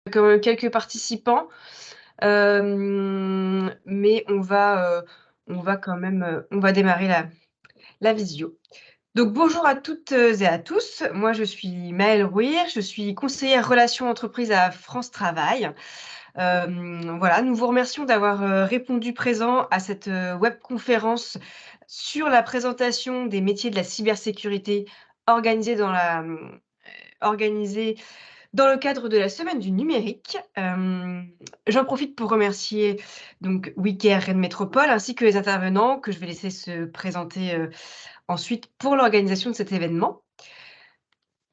quelques participants, mais on va quand même, on va démarrer la visio. Donc bonjour à toutes, et à tous. Moi, je suis Maëlle Rouir, je suis conseillère relations entreprises à France Travail. Voilà, nous vous remercions d'avoir, répondu présent à cette, webconférence sur la présentation des métiers de la cybersécurité organisée organisée dans le cadre de la semaine du numérique. J'en profite pour remercier donc WeCare Rennes Métropole ainsi que les intervenants que je vais laisser se présenter, ensuite pour l'organisation de cet événement.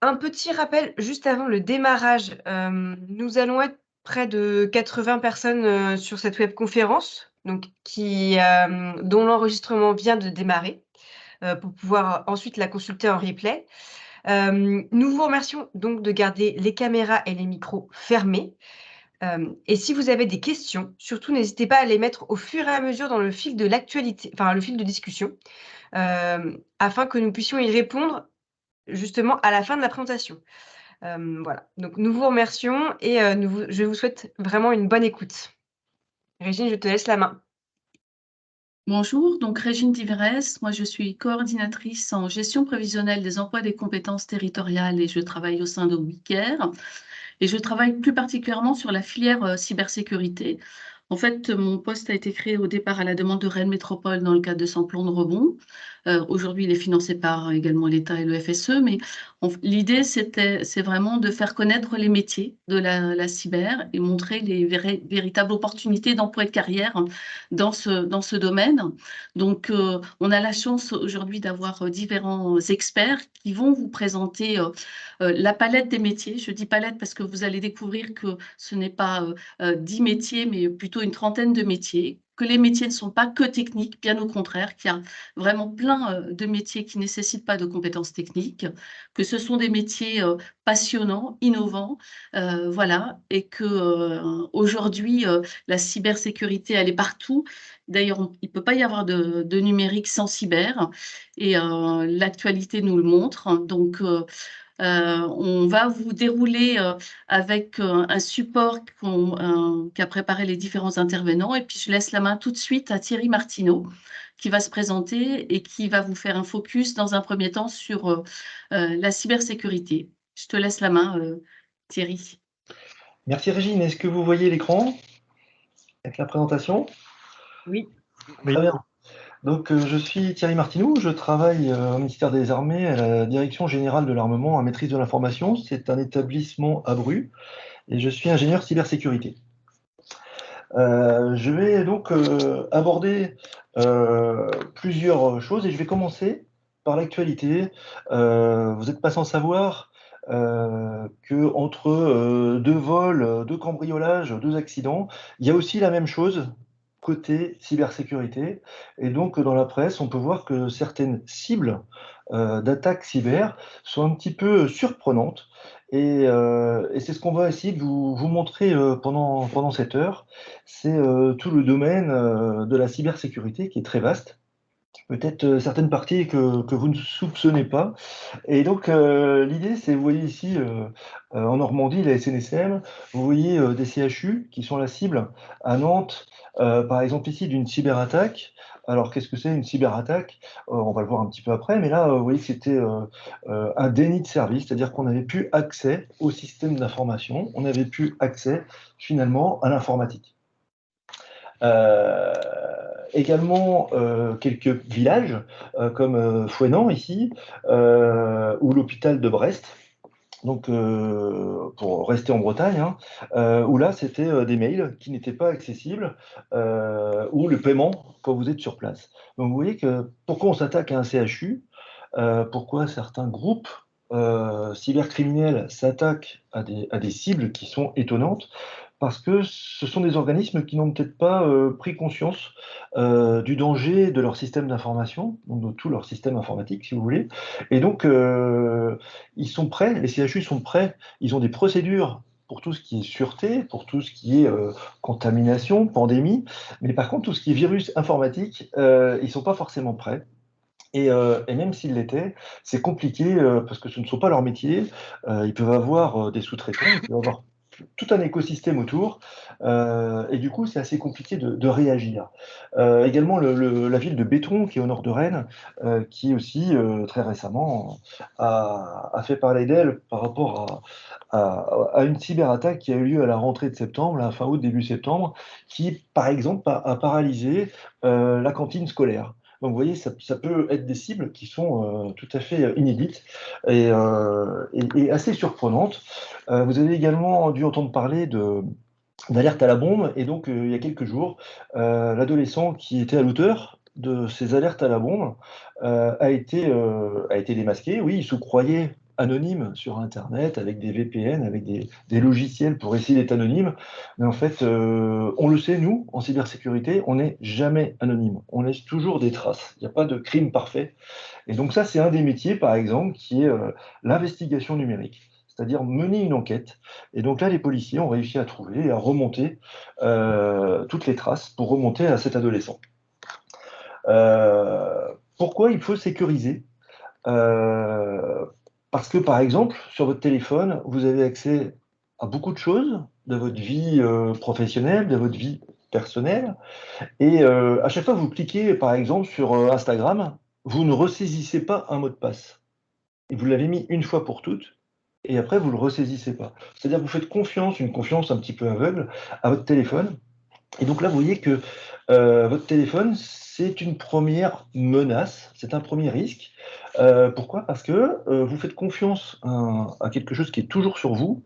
Un petit rappel juste avant le démarrage, nous allons être près de 80 personnes, sur cette webconférence, donc dont l'enregistrement vient de démarrer, pour pouvoir ensuite la consulter en replay. Nous vous remercions donc de garder les caméras et les micros fermés. Et si vous avez des questions, surtout n'hésitez pas à les mettre au fur et à mesure dans le fil de l'actualité, enfin le fil de discussion, afin que nous puissions y répondre justement à la fin de la présentation. Voilà, donc nous vous remercions et je vous souhaite vraiment une bonne écoute. Régine, je te laisse la main. Bonjour, donc Régine Diverès, moi je suis coordinatrice en gestion prévisionnelle des emplois et des compétences territoriales et je travaille au sein de WeCare et je travaille plus particulièrement sur la filière cybersécurité. En fait, mon poste a été créé au départ à la demande de Rennes Métropole dans le cadre de son plan de rebond. Aujourd'hui, il est financé par également l'État et le FSE, mais l'idée, c'est vraiment de faire connaître les métiers de la cyber et montrer les véritables opportunités d'emploi et de carrière dans ce domaine. Donc, on a la chance aujourd'hui d'avoir différents experts qui vont vous présenter la palette des métiers. Je dis palette parce que vous allez découvrir que ce n'est pas 10 métiers, mais plutôt une trentaine de métiers, que les métiers ne sont pas que techniques, bien au contraire, qu'il y a vraiment plein de métiers qui ne nécessitent pas de compétences techniques, que ce sont des métiers passionnants, innovants, voilà, et que aujourd'hui, la cybersécurité, elle est partout. D'ailleurs, il ne peut pas y avoir de numérique sans cyber, et l'actualité nous le montre. Donc, on va vous dérouler avec un support qu'a préparé les différents intervenants. Et puis, je laisse la main tout de suite à Thierry Martineau, qui va se présenter et qui va vous faire un focus dans un premier temps sur la cybersécurité. Je te laisse la main, Thierry. Merci Régine. Est-ce que vous voyez l'écran avec la présentation? Oui. Très bien. Donc, je suis Thierry Martineau, je travaille au ministère des Armées à la Direction générale de l'armement à maîtrise de l'information. C'est un établissement à Bru et je suis ingénieur cybersécurité. Je vais donc aborder plusieurs choses et je vais commencer par l'actualité. Vous n'êtes pas sans savoir que entre deux vols, deux cambriolages, deux accidents, il y a aussi la même chose côté cybersécurité. Et donc, dans la presse, on peut voir que certaines cibles d'attaques cyber sont un petit peu surprenantes. Et c'est ce qu'on va essayer de vous montrer pendant cette heure. C'est tout le domaine de la cybersécurité qui est très vaste. Peut-être certaines parties que vous ne soupçonnez pas. Et donc, l'idée, c'est, vous voyez ici, en Normandie, la SNSM, vous voyez des CHU qui sont la cible. À Nantes, par exemple, ici, d'une cyberattaque. Alors, qu'est-ce que c'est une cyberattaque? On va le voir un petit peu après, mais là, vous voyez que c'était un déni de service, c'est-à-dire qu'on n'avait plus accès au système d'information, on n'avait plus accès, finalement, à l'informatique. Euh, Également quelques villages comme Fouesnant ici ou l'hôpital de Brest. Donc, pour rester en Bretagne, hein, où là, c'était des mails qui n'étaient pas accessibles, ou le paiement quand vous êtes sur place. Donc, vous voyez que pourquoi on s'attaque à un CHU, pourquoi certains groupes cybercriminels s'attaquent à des cibles qui sont étonnantes, parce que ce sont des organismes qui n'ont peut-être pas pris conscience du danger de leur système d'information, donc de tout leur système informatique, si vous voulez. Et donc, ils sont prêts, les CHU sont prêts, ils ont des procédures pour tout ce qui est sûreté, pour tout ce qui est contamination, pandémie, mais par contre, tout ce qui est virus informatique, ils ne sont pas forcément prêts. Et même s'ils l'étaient, c'est compliqué parce que ce ne sont pas leurs métiers. Ils peuvent avoir des sous-traitants, ils peuvent avoir tout un écosystème autour, et du coup, c'est assez compliqué de réagir. Également, la ville de Béton, qui est au nord de Rennes, qui aussi, très récemment, a fait parler d'elle par rapport à une cyberattaque qui a eu lieu à la rentrée de septembre, là, fin août, début septembre, qui, par exemple, a paralysé la cantine scolaire. Donc, vous voyez, ça peut être des cibles qui sont tout à fait inédites et assez surprenantes. Vous avez également dû entendre parler d'alerte à la bombe, et donc il y a quelques jours, l'adolescent qui était à l'auteur de ces alertes à la bombe a été démasqué. Oui, il se croyait anonyme sur Internet avec des VPN, avec des logiciels pour essayer d'être anonyme, mais en fait, on le sait, nous, en cybersécurité, on n'est jamais anonyme. On laisse toujours des traces. Il n'y a pas de crime parfait. Et donc ça, c'est un des métiers, par exemple, qui est l'investigation numérique, c'est-à-dire mener une enquête. Et donc là, les policiers ont réussi à trouver et à remonter toutes les traces pour remonter à cet adolescent. Pourquoi il faut sécuriser? Parce que, par exemple, sur votre téléphone, vous avez accès à beaucoup de choses de votre vie professionnelle, de votre vie personnelle. Et à chaque fois que vous cliquez, par exemple, sur Instagram, vous ne ressaisissez pas un mot de passe. Et vous l'avez mis une fois pour toutes, et après, vous ne le ressaisissez pas. C'est-à-dire que vous faites confiance, une confiance un petit peu aveugle, à votre téléphone. Et donc là, vous voyez que votre téléphone, c'est une première menace, c'est un premier risque. Pourquoi? Parce que vous faites confiance à quelque chose qui est toujours sur vous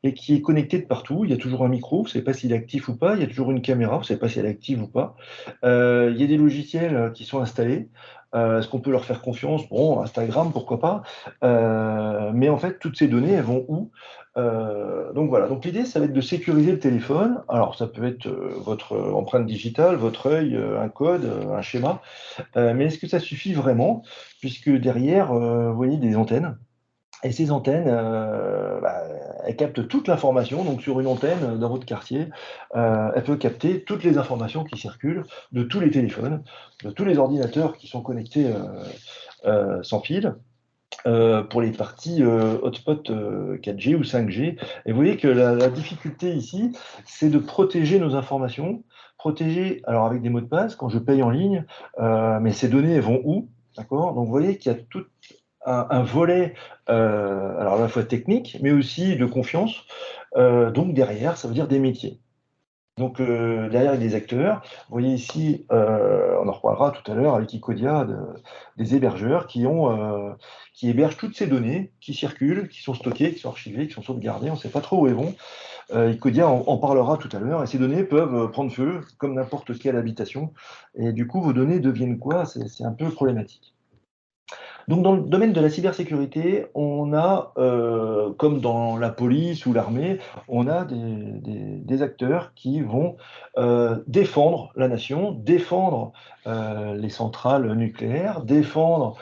et qui est connecté de partout. Il y a toujours un micro, vous ne savez pas s'il est actif ou pas. Il y a toujours une caméra, vous ne savez pas si elle est active ou pas. Il y a des logiciels qui sont installés. Est-ce qu'on peut leur faire confiance? Bon, Instagram, pourquoi pas. Mais en fait, toutes ces données, elles vont où? Donc voilà, donc l'idée, ça va être de sécuriser le téléphone. Alors, ça peut être votre empreinte digitale, votre œil, un code, un schéma. Mais est-ce que ça suffit vraiment? Puisque derrière, vous voyez des antennes. Et ces antennes, elles captent toute l'information. Donc sur une antenne dans votre quartier, elle peut capter toutes les informations qui circulent de tous les téléphones, de tous les ordinateurs qui sont connectés sans fil, pour les parties hotspot 4G ou 5G. Et vous voyez que la difficulté ici, c'est de protéger nos informations. Protéger, alors avec des mots de passe, quand je paye en ligne, mais ces données, elles vont où? D'accord? Donc vous voyez qu'il y a tout un volet, alors à la fois technique, mais aussi de confiance. Donc derrière, ça veut dire des métiers. Donc derrière, il y a des acteurs. Vous voyez ici, on en reparlera tout à l'heure avec Icodia, des hébergeurs qui hébergent toutes ces données qui circulent, qui sont stockées, qui sont archivées, qui sont sauvegardées. On ne sait pas trop où elles vont. Icodia en parlera tout à l'heure. Et ces données peuvent prendre feu, comme n'importe quelle habitation. Et du coup, vos données deviennent quoi? C'est un peu problématique. Donc, dans le domaine de la cybersécurité, on a, comme dans la police ou l'armée, on a des acteurs qui vont défendre la nation, défendre les centrales nucléaires, défendre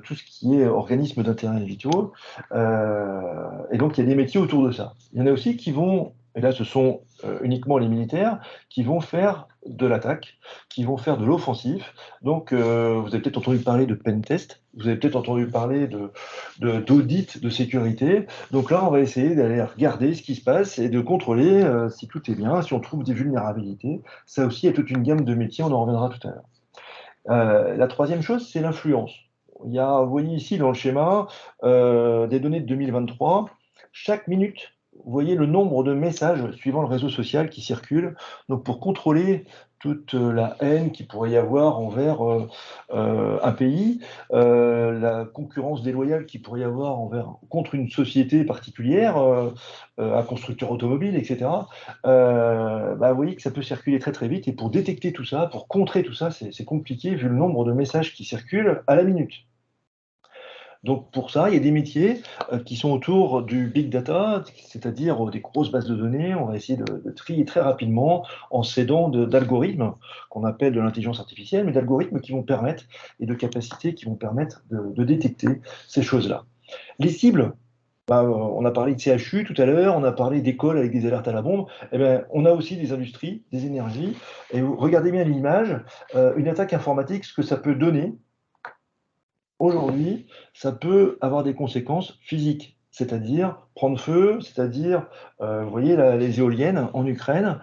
tout ce qui est organisme d'intérêt vitaux. Et donc, il y a des métiers autour de ça. Il y en a aussi qui vont, et là, ce sont uniquement les militaires, qui vont faire de l'attaque, qui vont faire de l'offensif. Donc, vous avez peut-être entendu parler de pentest, vous avez peut-être entendu parler d'audit de sécurité. Donc là, on va essayer d'aller regarder ce qui se passe et de contrôler si tout est bien, si on trouve des vulnérabilités. Ça aussi, il y a toute une gamme de métiers, on en reviendra tout à l'heure. La troisième chose, c'est l'influence. Il y a, vous voyez ici dans le schéma, des données de 2023. Chaque minute, vous voyez le nombre de messages suivant le réseau social qui circulent. Donc pour contrôler toute la haine qu'il pourrait y avoir envers un pays, la concurrence déloyale qu'il pourrait y avoir contre une société particulière, un constructeur automobile, etc. Vous voyez que ça peut circuler très très vite. Et pour détecter tout ça, pour contrer tout ça, c'est compliqué vu le nombre de messages qui circulent à la minute. Donc pour ça, il y a des métiers qui sont autour du big data, c'est-à-dire des grosses bases de données. On va essayer de trier très rapidement en s'aidant d'algorithmes qu'on appelle de l'intelligence artificielle, mais d'algorithmes qui vont permettre, et de capacités qui vont permettre de détecter ces choses-là. Les cibles, on a parlé de CHU tout à l'heure, on a parlé d'écoles avec des alertes à la bombe. Eh bien, on a aussi des industries, des énergies. Et vous regardez bien l'image, une attaque informatique, ce que ça peut donner. Aujourd'hui, ça peut avoir des conséquences physiques, c'est-à-dire prendre feu, c'est-à-dire, vous voyez les éoliennes en Ukraine,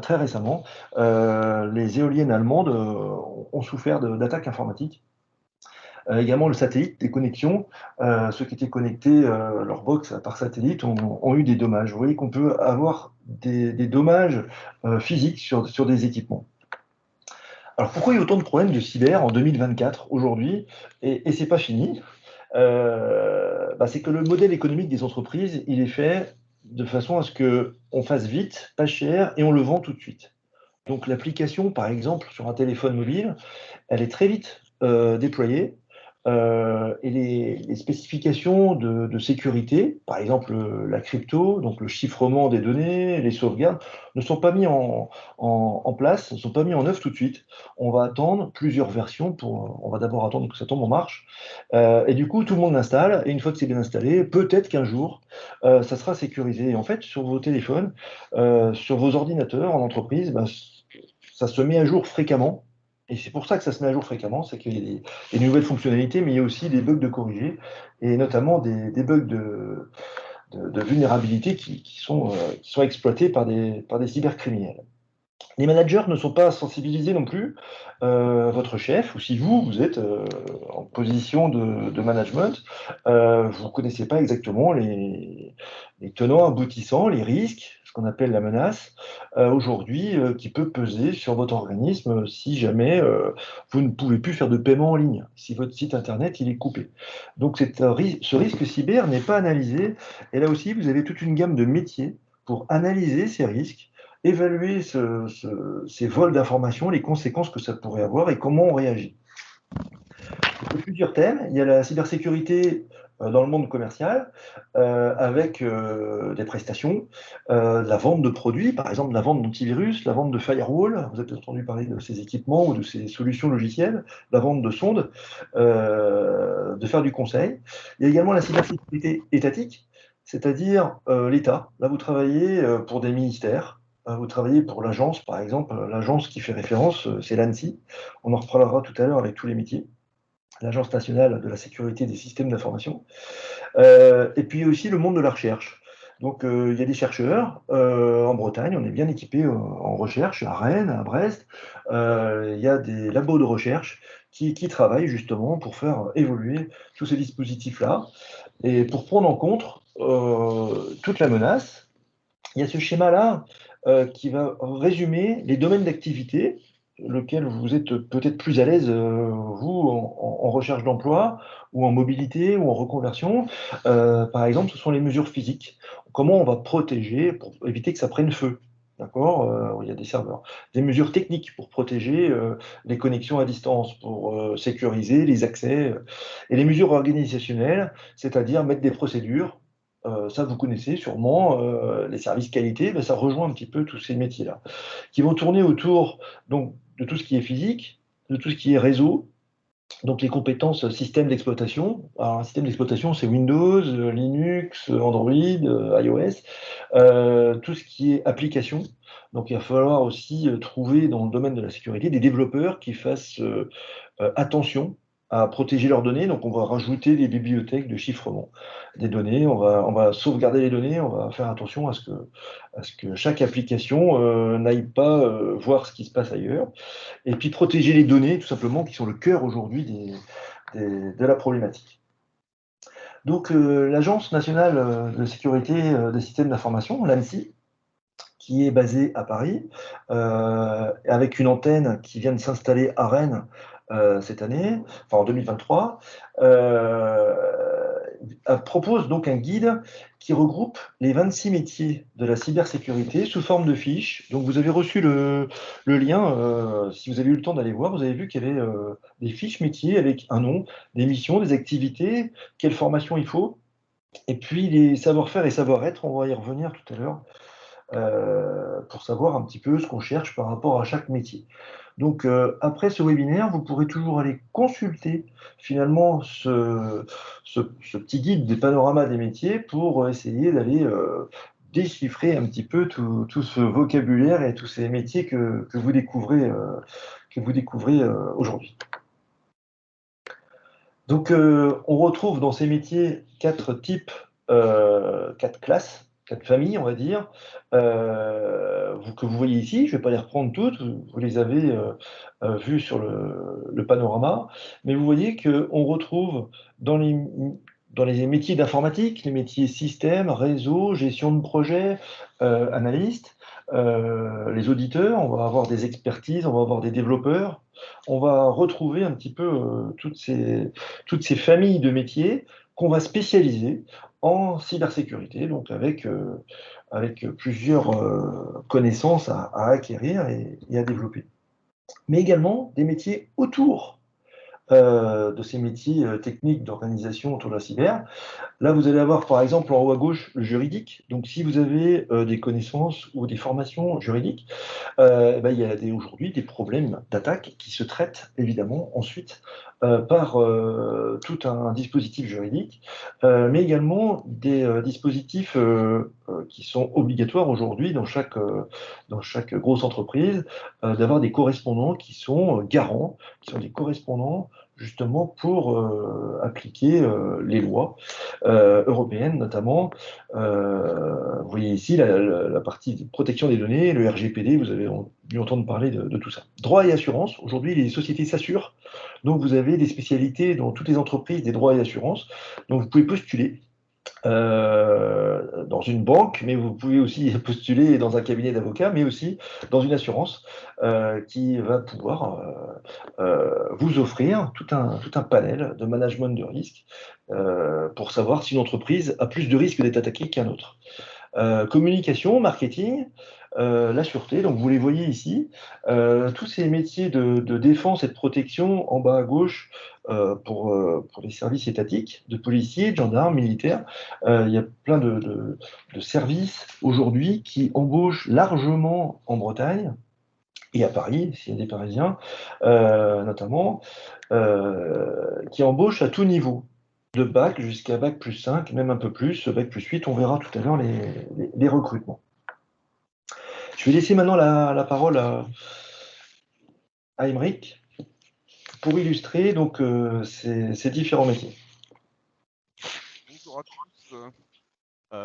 très récemment, les éoliennes allemandes ont souffert d'attaques informatiques. Également le satellite, des connexions, ceux qui étaient connectés, leur box par satellite ont eu des dommages. Vous voyez qu'on peut avoir des dommages physiques sur des équipements. Alors pourquoi il y a autant de problèmes de cyber en 2024 aujourd'hui, et c'est pas fini? C'est que le modèle économique des entreprises, il est fait de façon à ce qu'on fasse vite, pas cher, et on le vend tout de suite. Donc l'application, par exemple, sur un téléphone mobile, elle est très vite déployée, et les spécifications de sécurité, par exemple la crypto, donc le chiffrement des données, les sauvegardes, ne sont pas mis en place, ne sont pas mis en œuvre tout de suite. On va attendre plusieurs versions, on va d'abord attendre que ça tombe en marche, et du coup tout le monde l'installe, et une fois que c'est bien installé, peut-être qu'un jour ça sera sécurisé. Et en fait, sur vos téléphones, sur vos ordinateurs en entreprise, ça se met à jour fréquemment. Et c'est pour ça que ça se met à jour fréquemment, c'est qu'il y a des nouvelles fonctionnalités, mais il y a aussi des bugs de corriger, et notamment des bugs de vulnérabilité qui sont exploités par des cybercriminels. Les managers ne sont pas sensibilisés non plus, votre chef, ou si vous êtes en position de management, vous ne connaissez pas exactement les tenants, aboutissants, les risques, ce qu'on appelle la menace, aujourd'hui, qui peut peser sur votre organisme si jamais vous ne pouvez plus faire de paiement en ligne, si votre site internet il est coupé. Donc ce risque cyber n'est pas analysé, et là aussi vous avez toute une gamme de métiers pour analyser ces risques, évaluer ces vols d'informations, les conséquences que ça pourrait avoir et comment on réagit. Il y a plusieurs thèmes. Il y a la cybersécurité dans le monde commercial, avec des prestations, la vente de produits, par exemple la vente d'antivirus, la vente de firewall, vous avez entendu parler de ces équipements ou de ces solutions logicielles, la vente de sondes, de faire du conseil. Il y a également la cybersécurité étatique, c'est-à-dire l'État. Là, vous travaillez pour des ministères, vous travaillez pour l'agence, par exemple, l'agence qui fait référence, c'est l'ANSSI. On en reparlera tout à l'heure avec tous les métiers. L'Agence nationale de la sécurité des systèmes d'information. Et puis aussi le monde de la recherche. Donc il y a des chercheurs en Bretagne, on est bien équipé en recherche, à Rennes, à Brest. Il y a des labos de recherche qui travaillent justement pour faire évoluer tous ces dispositifs-là. Et pour prendre en compte toute la menace, il y a ce schéma-là qui va résumer les domaines d'activité, lequel vous êtes peut-être plus à l'aise, vous, en recherche d'emploi, ou en mobilité, ou en reconversion. Par exemple, ce sont les mesures physiques. Comment on va protéger pour éviter que ça prenne feu? D'accord? Il y a des serveurs. Des mesures techniques pour protéger les connexions à distance, pour sécuriser les accès. Et les mesures organisationnelles, c'est-à-dire mettre des procédures. Ça, vous connaissez sûrement, les services qualité, ça rejoint un petit peu tous ces métiers-là, qui vont tourner autour donc, de tout ce qui est physique, de tout ce qui est réseau, donc les compétences système d'exploitation. Alors, un système d'exploitation, c'est Windows, Linux, Android, iOS, tout ce qui est application. Donc il va falloir aussi trouver dans le domaine de la sécurité des développeurs qui fassent attention à protéger leurs données. Donc on va rajouter des bibliothèques de chiffrement des données, on va sauvegarder les données, on va faire attention à ce que chaque application n'aille pas voir ce qui se passe ailleurs. Et puis protéger les données, tout simplement, qui sont le cœur aujourd'hui de la problématique. Donc l'Agence nationale de sécurité des systèmes d'information, l'ANSSI, qui est basée à Paris, avec une antenne qui vient de s'installer à Rennes cette année, enfin en 2023, propose donc un guide qui regroupe les 26 métiers de la cybersécurité sous forme de fiches. Donc vous avez reçu le lien, si vous avez eu le temps d'aller voir, vous avez vu qu'il y avait des fiches métiers avec un nom, des missions, des activités, quelle formation il faut, et puis les savoir-faire et savoir-être, on va y revenir tout à l'heure, pour savoir un petit peu ce qu'on cherche par rapport à chaque métier. Donc après ce webinaire, vous pourrez toujours aller consulter finalement ce petit guide des panoramas des métiers pour essayer d'aller déchiffrer un petit peu tout ce vocabulaire et tous ces métiers que vous découvrez aujourd'hui. Donc on retrouve dans ces métiers 4 types 4 classes, 4 familles, on va dire, que vous voyez ici. Je ne vais pas les reprendre toutes, vous les avez vues sur le panorama, mais vous voyez qu'on retrouve dans les métiers d'informatique, les métiers système, réseau, gestion de projet, analystes, les auditeurs, on va avoir des expertises, on va avoir des développeurs, on va retrouver un petit peu toutes ces familles de métiers qu'on va spécialiser en cybersécurité, donc avec plusieurs connaissances à acquérir et à développer. Mais également des métiers autour de ces métiers techniques d'organisation autour de la cyber. Là, vous allez avoir par exemple en haut à gauche le juridique. Donc si vous avez des connaissances ou des formations juridiques, il y a aujourd'hui des problèmes d'attaque qui se traitent évidemment ensuite par tout un dispositif juridique, mais également des dispositifs qui sont obligatoires aujourd'hui dans chaque grosse entreprise, d'avoir des correspondants qui sont garants, qui sont des correspondants justement pour appliquer les lois européennes notamment. Vous voyez ici la partie de protection des données, le RGPD, vous avez dû entendre parler de tout ça. Droit et assurance, aujourd'hui les sociétés s'assurent, donc vous avez des spécialités dans toutes les entreprises des droits et assurances, donc vous pouvez postuler dans une banque, mais vous pouvez aussi postuler dans un cabinet d'avocats, mais aussi dans une assurance qui va pouvoir vous offrir tout un panel de management de risque pour savoir si une entreprise a plus de risques d'être attaquée qu'un autre. Communication, marketing, la sûreté, donc vous les voyez ici, tous ces métiers de défense et de protection en bas à gauche pour les services étatiques, de policiers, de gendarmes, militaires. Il y a plein de services aujourd'hui qui embauchent largement en Bretagne et à Paris, s'il y a des Parisiens, notamment, qui embauchent à tout niveau, de bac jusqu'à bac plus 5, même un peu plus, bac plus 8, on verra tout à l'heure les recrutements. Je vais laisser maintenant la parole à Aymeric pour illustrer donc ces différents métiers. Bonjour à tous.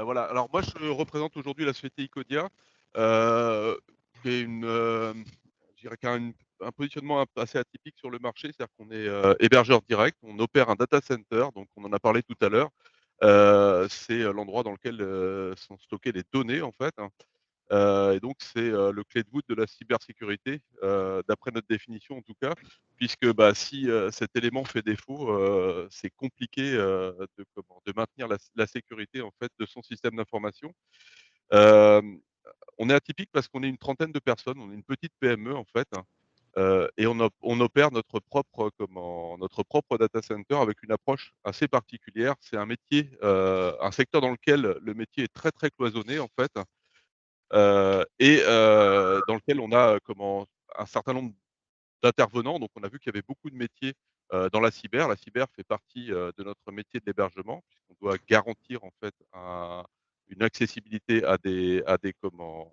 Voilà, alors moi je représente aujourd'hui la société Icodia, qui est je dirais un positionnement assez atypique sur le marché, c'est-à-dire qu'on est hébergeur direct, on opère un data center, donc on en a parlé tout à l'heure. C'est l'endroit dans lequel sont stockées les données en fait, hein. Et donc c'est le clé de voûte de la cybersécurité, d'après notre définition en tout cas, puisque si cet élément fait défaut, c'est compliqué de maintenir la sécurité en fait de son système d'information. On est atypique parce qu'on est une trentaine de personnes, on est une petite PME en fait, hein, et on opère notre propre data center avec une approche assez particulière. C'est un métier, un secteur dans lequel le métier est très, très cloisonné en fait, dans lequel on a un certain nombre d'intervenants. Donc on a vu qu'il y avait beaucoup de métiers dans la cyber. La cyber fait partie de notre métier de l'hébergement, puisqu'on doit garantir en fait une accessibilité à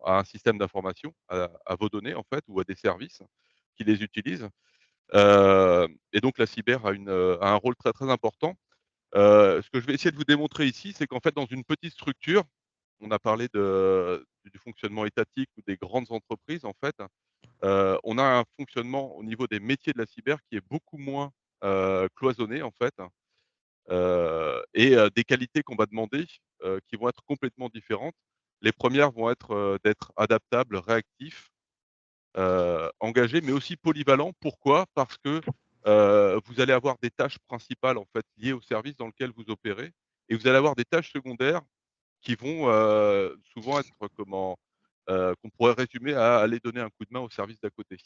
un système d'information, à vos données en fait, ou à des services qui les utilisent. Et donc la cyber a un rôle très très important. Ce que je vais essayer de vous démontrer ici, c'est qu'en fait, dans une petite structure, on a parlé du fonctionnement étatique ou des grandes entreprises, en fait, on a un fonctionnement au niveau des métiers de la cyber qui est beaucoup moins cloisonné, en fait, et des qualités qu'on va demander qui vont être complètement différentes. Les premières vont être d'être adaptables, réactifs, engagés, mais aussi polyvalents. Pourquoi? Parce que vous allez avoir des tâches principales en fait liées au service dans lequel vous opérez, et vous allez avoir des tâches secondaires qui vont souvent être qu'on pourrait résumer à aller donner un coup de main au service d'à côté.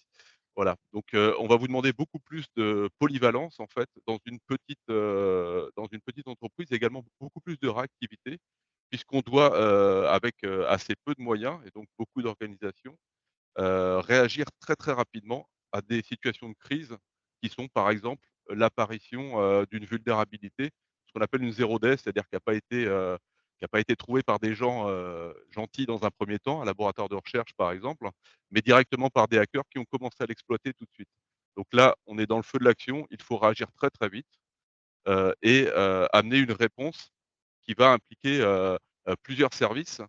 Voilà, donc on va vous demander beaucoup plus de polyvalence en fait dans une petite entreprise, également beaucoup plus de réactivité, puisqu'on doit, avec assez peu de moyens et donc beaucoup d'organisation, réagir très, très rapidement à des situations de crise qui sont, par exemple, l'apparition d'une vulnérabilité, ce qu'on appelle une 0D, c'est-à-dire qui a pas été trouvée par des gens gentils dans un premier temps, un laboratoire de recherche par exemple, mais directement par des hackers qui ont commencé à l'exploiter tout de suite. Donc là, on est dans le feu de l'action, il faut réagir très, très vite et amener une réponse qui va impliquer plusieurs services.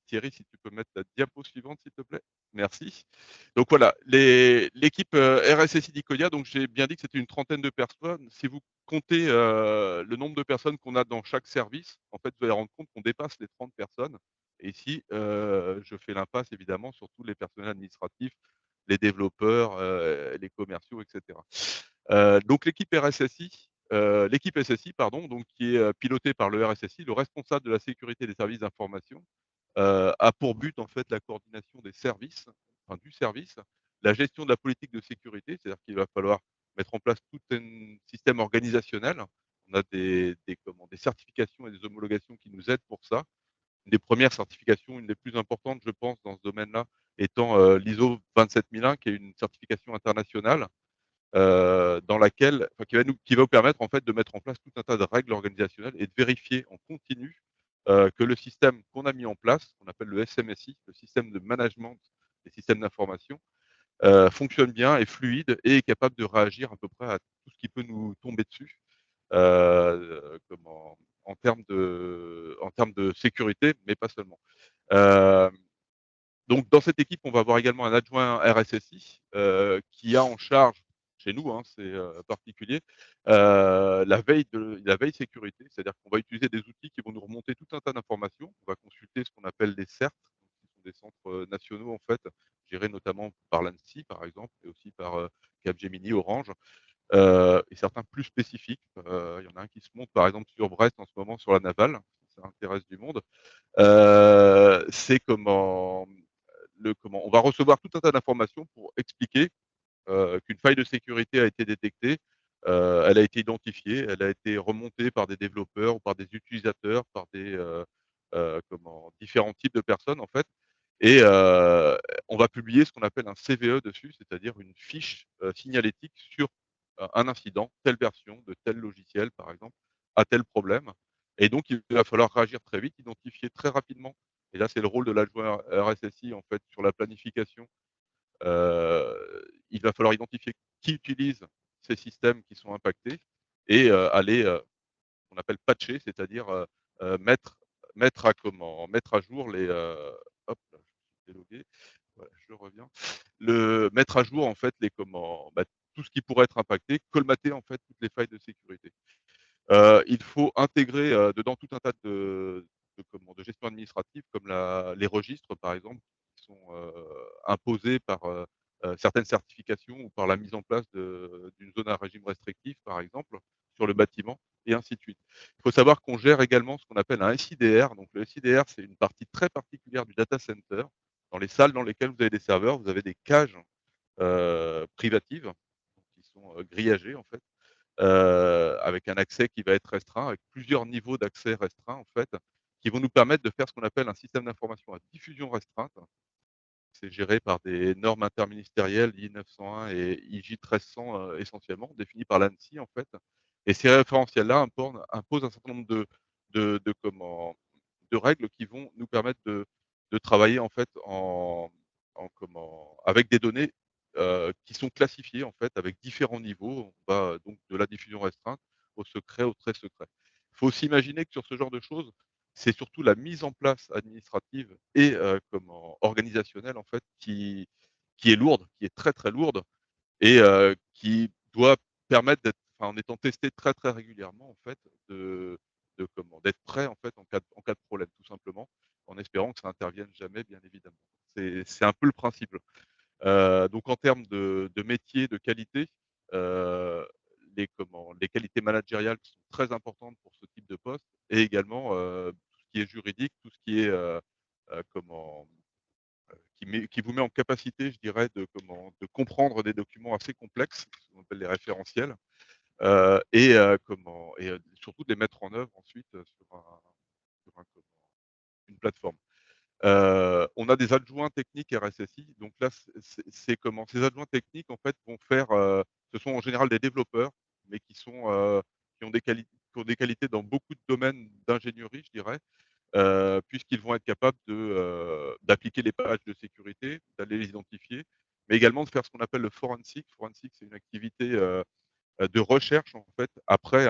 Thierry, si tu peux mettre la diapo suivante, s'il te plaît. Merci. Donc voilà, l'équipe RSSI d'Iconia, donc j'ai bien dit que c'était une trentaine de personnes. Si vous comptez le nombre de personnes qu'on a dans chaque service, en fait, vous allez rendre compte qu'on dépasse les 30 personnes. Et ici, je fais l'impasse évidemment sur tous les personnels administratifs, les développeurs, les commerciaux, etc. Donc l'équipe SSI, pardon, donc qui est pilotée par le RSSI, le responsable de la sécurité des services d'information, a pour but en fait la coordination des services, enfin du service, la gestion de la politique de sécurité, c'est-à-dire qu'il va falloir mettre en place tout un système organisationnel. On a des certifications et des homologations qui nous aident pour ça. Une des premières certifications, une des plus importantes, je pense, dans ce domaine-là, étant l'ISO 27001, qui est une certification internationale dans laquelle, enfin, qui va nous permettre en fait de mettre en place tout un tas de règles organisationnelles et de vérifier en continu que le système qu'on a mis en place, qu'on appelle le SMSI, le système de management des systèmes d'information, fonctionne bien, est fluide et est capable de réagir à peu près à tout ce qui peut nous tomber dessus en termes de sécurité, mais pas seulement. Euh, donc dans cette équipe, on va avoir également un adjoint RSSI qui a en charge, chez nous, hein, c'est particulier, la veille sécurité, c'est-à-dire qu'on va utiliser des outils qui vont nous remonter tout un tas d'informations. On va consulter ce qu'on appelle des CERT, qui sont des centres nationaux en fait, gérés notamment par l'ANSSI par exemple, et aussi par Capgemini, Orange, et certains plus spécifiques. Il y en a un qui se monte par exemple sur Brest en ce moment sur la navale, si ça intéresse du monde. C'est comment on va recevoir tout un tas d'informations pour expliquer qu'une faille de sécurité a été détectée, elle a été identifiée, elle a été remontée par des développeurs ou par des utilisateurs, par des différents types de personnes en fait. Et on va publier ce qu'on appelle un CVE dessus, c'est-à-dire une fiche signalétique sur un incident, telle version de tel logiciel par exemple, a tel problème. Et donc il va falloir réagir très vite, identifier très rapidement. Et là, c'est le rôle de l'adjoint RSSI en fait sur la planification. Il va falloir identifier qui utilise ces systèmes qui sont impactés et aller, on appelle patcher, c'est-à-dire mettre à jour les. Hop, là, je suis délogué. Voilà, je reviens. Mettre à jour en fait tout ce qui pourrait être impacté, colmater en fait toutes les failles de sécurité. Il faut intégrer dedans tout un tas de gestion administrative comme les registres par exemple, qui sont imposés par certaines certifications ou par la mise en place d'une zone à régime restrictif par exemple sur le bâtiment et ainsi de suite. Il faut savoir qu'on gère également ce qu'on appelle un SIDR. Donc le SIDR, c'est une partie très particulière du data center. Dans les salles dans lesquelles vous avez des serveurs, vous avez des cages privatives qui sont grillagées en fait avec un accès qui va être restreint, avec plusieurs niveaux d'accès restreints en fait, qui vont nous permettre de faire ce qu'on appelle un système d'information à diffusion restreinte. C'est géré par des normes interministérielles I 901 et IJ 1300 essentiellement, définies par l'ANSSI en fait. Et ces référentiels-là imposent un certain nombre de règles qui vont nous permettre de travailler en fait avec des données qui sont classifiées en fait avec différents niveaux. On va donc de la diffusion restreinte au secret, au très secret. Il faut aussi imaginer que sur ce genre de choses, c'est surtout la mise en place administrative et organisationnelle en fait qui est lourde, qui est très, très lourde et qui doit permettre en étant testé très, très régulièrement en fait, d'être prêt en fait en cas de problème tout simplement, en espérant que ça intervienne jamais bien évidemment. C'est un peu le principe. Donc en termes de métier, de qualité, heu, les qualités managériales qui sont très importantes pour ce type de poste et également, tout ce qui est juridique, tout ce qui est, comment, qui vous met en capacité, je dirais, de comprendre des documents assez complexes, ce qu'on appelle les référentiels, et surtout de les mettre en œuvre ensuite, sur une plateforme. On a des adjoints techniques RSSI, donc là, c'est comment? Ces adjoints techniques, en fait, vont faire, ce sont en général des développeurs, mais qui ont des qualités dans beaucoup de domaines d'ingénierie, je dirais, puisqu'ils vont être capables d'appliquer les pages de sécurité, d'aller les identifier, mais également de faire ce qu'on appelle le forensic. Forensic, c'est une activité, de recherche, en fait, après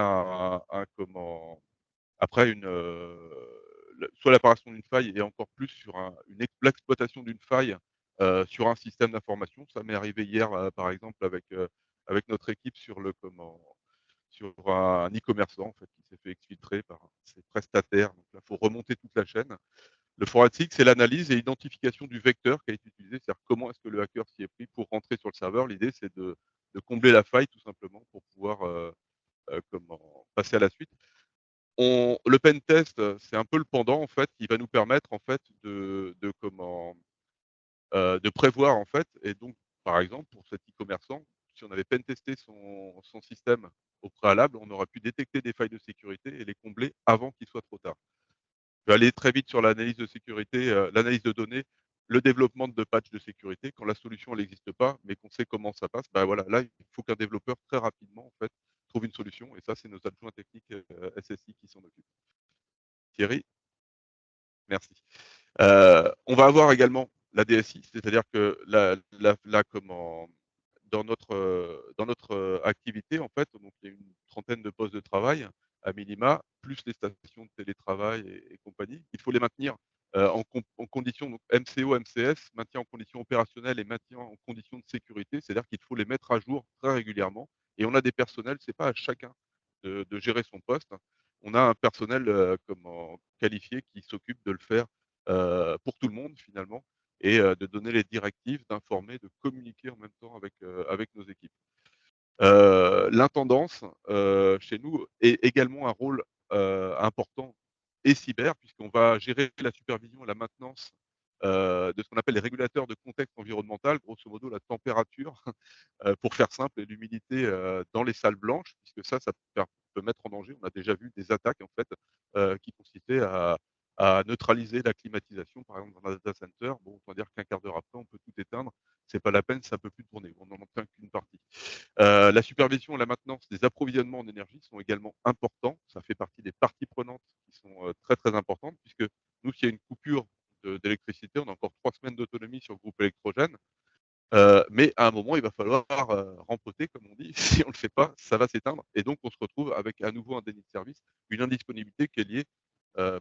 après soit l'apparition d'une faille et encore plus sur l'exploitation d'une faille sur un système d'information. Ça m'est arrivé hier, par exemple, avec notre équipe sur un e-commerçant en fait, qui s'est fait exfiltrer par ses prestataires. Donc là, il faut remonter toute la chaîne. Le forensic, c'est l'analyse et l'identification du vecteur qui a été utilisé, c'est-à-dire comment est-ce que le hacker s'y est pris pour rentrer sur le serveur. L'idée, c'est de combler la faille tout simplement pour pouvoir passer à la suite. Le pen test, c'est un peu le pendant en fait, qui va nous permettre en fait de prévoir en fait et donc par exemple pour cet e-commerçant, si on avait pen testé son système au préalable, on aurait pu détecter des failles de sécurité et les combler avant qu'il soit trop tard. Je vais aller très vite sur l'analyse de sécurité, l'analyse de données, le développement de patchs de sécurité. Quand la solution elle n'existe pas, mais qu'on sait comment ça passe, bah, voilà, là, il faut qu'un développeur très rapidement en fait trouve une solution et ça, c'est nos adjoints techniques SSI qui s'en occupent. Thierry? Merci. On va avoir également la DSI, c'est-à-dire que dans notre activité, en fait, donc il y a une trentaine de postes de travail à minima, plus les stations de télétravail et compagnie. Il faut les maintenir en condition donc MCO, MCS, maintien en condition opérationnelle et maintien en condition de sécurité, c'est-à-dire qu'il faut les mettre à jour très régulièrement. Et on a des personnels, c'est pas à chacun de gérer son poste. On a un personnel qualifié qui s'occupe de le faire pour tout le monde finalement et de donner les directives, d'informer, de communiquer en même temps avec nos équipes. L'intendance, chez nous, est également un rôle important et cyber, puisqu'on va gérer la supervision et la maintenance de ce qu'on appelle les régulateurs de contexte environnemental, grosso modo la température, pour faire simple, et l'humidité dans les salles blanches, puisque ça peut mettre en danger. On a déjà vu des attaques en fait qui consistaient à neutraliser la climatisation, par exemple dans un data center. Bon, on va dire qu'un quart d'heure après, on peut tout éteindre. C'est pas la peine, ça peut plus tourner. On n'en obtient qu'une partie. La supervision et la maintenance des approvisionnements en énergie sont également importants. Ça fait partie des parties prenantes qui sont très très importantes, puisque nous, s'il y a une coupure d'électricité, on a encore 3 semaines d'autonomie sur le groupe électrogène. Mais à un moment, il va falloir rempoter, comme on dit. Si on ne le fait pas, ça va s'éteindre. Et donc, on se retrouve avec à nouveau un déni de service, une indisponibilité qui est liée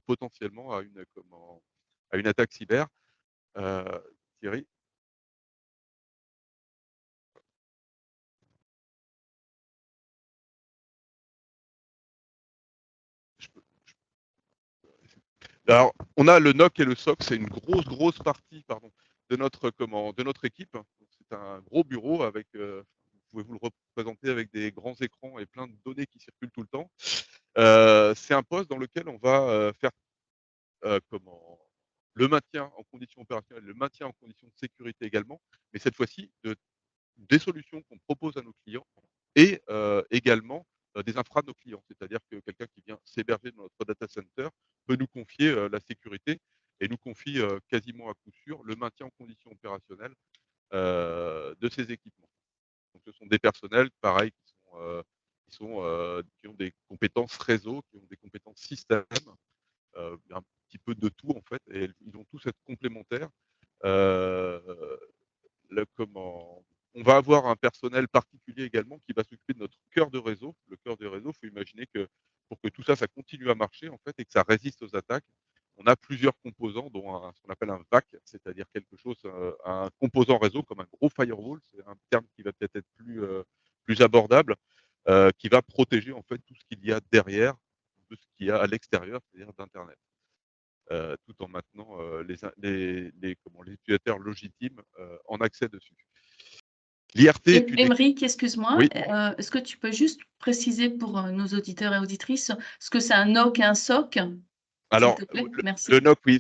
potentiellement à une attaque cyber. Thierry? Je peux- Alors, on a le NOC et le SOC, c'est une grosse partie de notre équipe. C'est un gros bureau avec, vous pouvez vous le représenter avec des grands écrans et plein de données qui circulent tout le temps. C'est un poste dans lequel on va faire le maintien en conditions opérationnelles, le maintien en conditions de sécurité également, mais cette fois-ci des solutions qu'on propose à nos clients et également des infras de nos clients. C'est-à-dire que quelqu'un qui vient s'héberger dans notre data center peut nous confier la sécurité et nous confie quasiment à coup sûr le maintien en conditions opérationnelles de ces équipements. Donc ce sont des personnels, pareil, qui ont des compétences réseau, qui ont des compétences système, un petit peu de tout en fait, et ils vont tous être complémentaires. Euh, on va avoir un personnel particulier également qui va s'occuper de notre cœur de réseau. Le cœur de réseau, il faut imaginer que pour que tout ça, ça continue à marcher en fait et que ça résiste aux attaques, on a plusieurs composants, dont ce qu'on appelle un VAC, c'est-à-dire quelque chose, un composant réseau comme un gros firewall, c'est un terme qui va peut-être être plus abordable, qui va protéger en fait tout ce qu'il y a derrière de ce qu'il y a à l'extérieur, c'est-à-dire d'Internet. Tout en maintenant les utilisateurs légitimes en accès dessus. L'IRT est une. Émeric, excuse-moi, Oui. est-ce que tu peux juste préciser pour nos auditeurs et auditrices ce que c'est un NOC et un SOC? Alors, S'il te plaît, merci. le NOC, oui,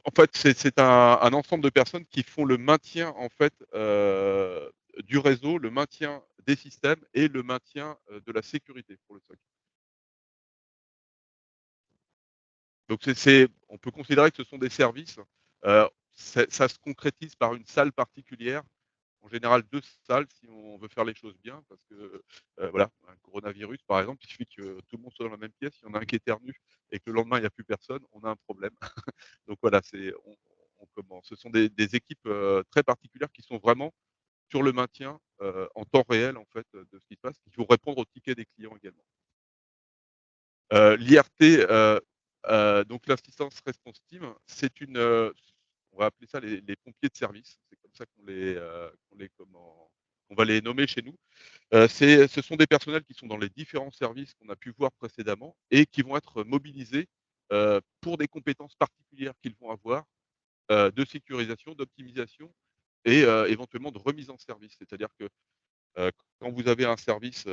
en fait, c'est un ensemble de personnes qui font le maintien en fait du réseau, le maintien des systèmes et le maintien de la sécurité pour le SOC. Donc on peut considérer que ce sont des services. Ça se concrétise par une salle particulière. En général, 2 salles si on veut faire les choses bien, parce que voilà, un coronavirus par exemple, il suffit que tout le monde soit dans la même pièce, il y en a un qui éternue et que le lendemain il n'y a plus personne, on a un problème. Donc voilà, on commence. Ce sont des équipes très particulières qui sont vraiment sur le maintien en temps réel en fait de ce qui se passe, qui vont répondre aux tickets des clients également. L'IRT, donc l'assistance response team, c'est une, on va appeler ça les pompiers de service. C'est comme ça qu'on va les nommer chez nous. Ce sont des personnels qui sont dans les différents services qu'on a pu voir précédemment et qui vont être mobilisés, pour des compétences particulières qu'ils vont avoir, de sécurisation, d'optimisation et éventuellement de remise en service. C'est-à-dire que, heu, quand vous avez un service,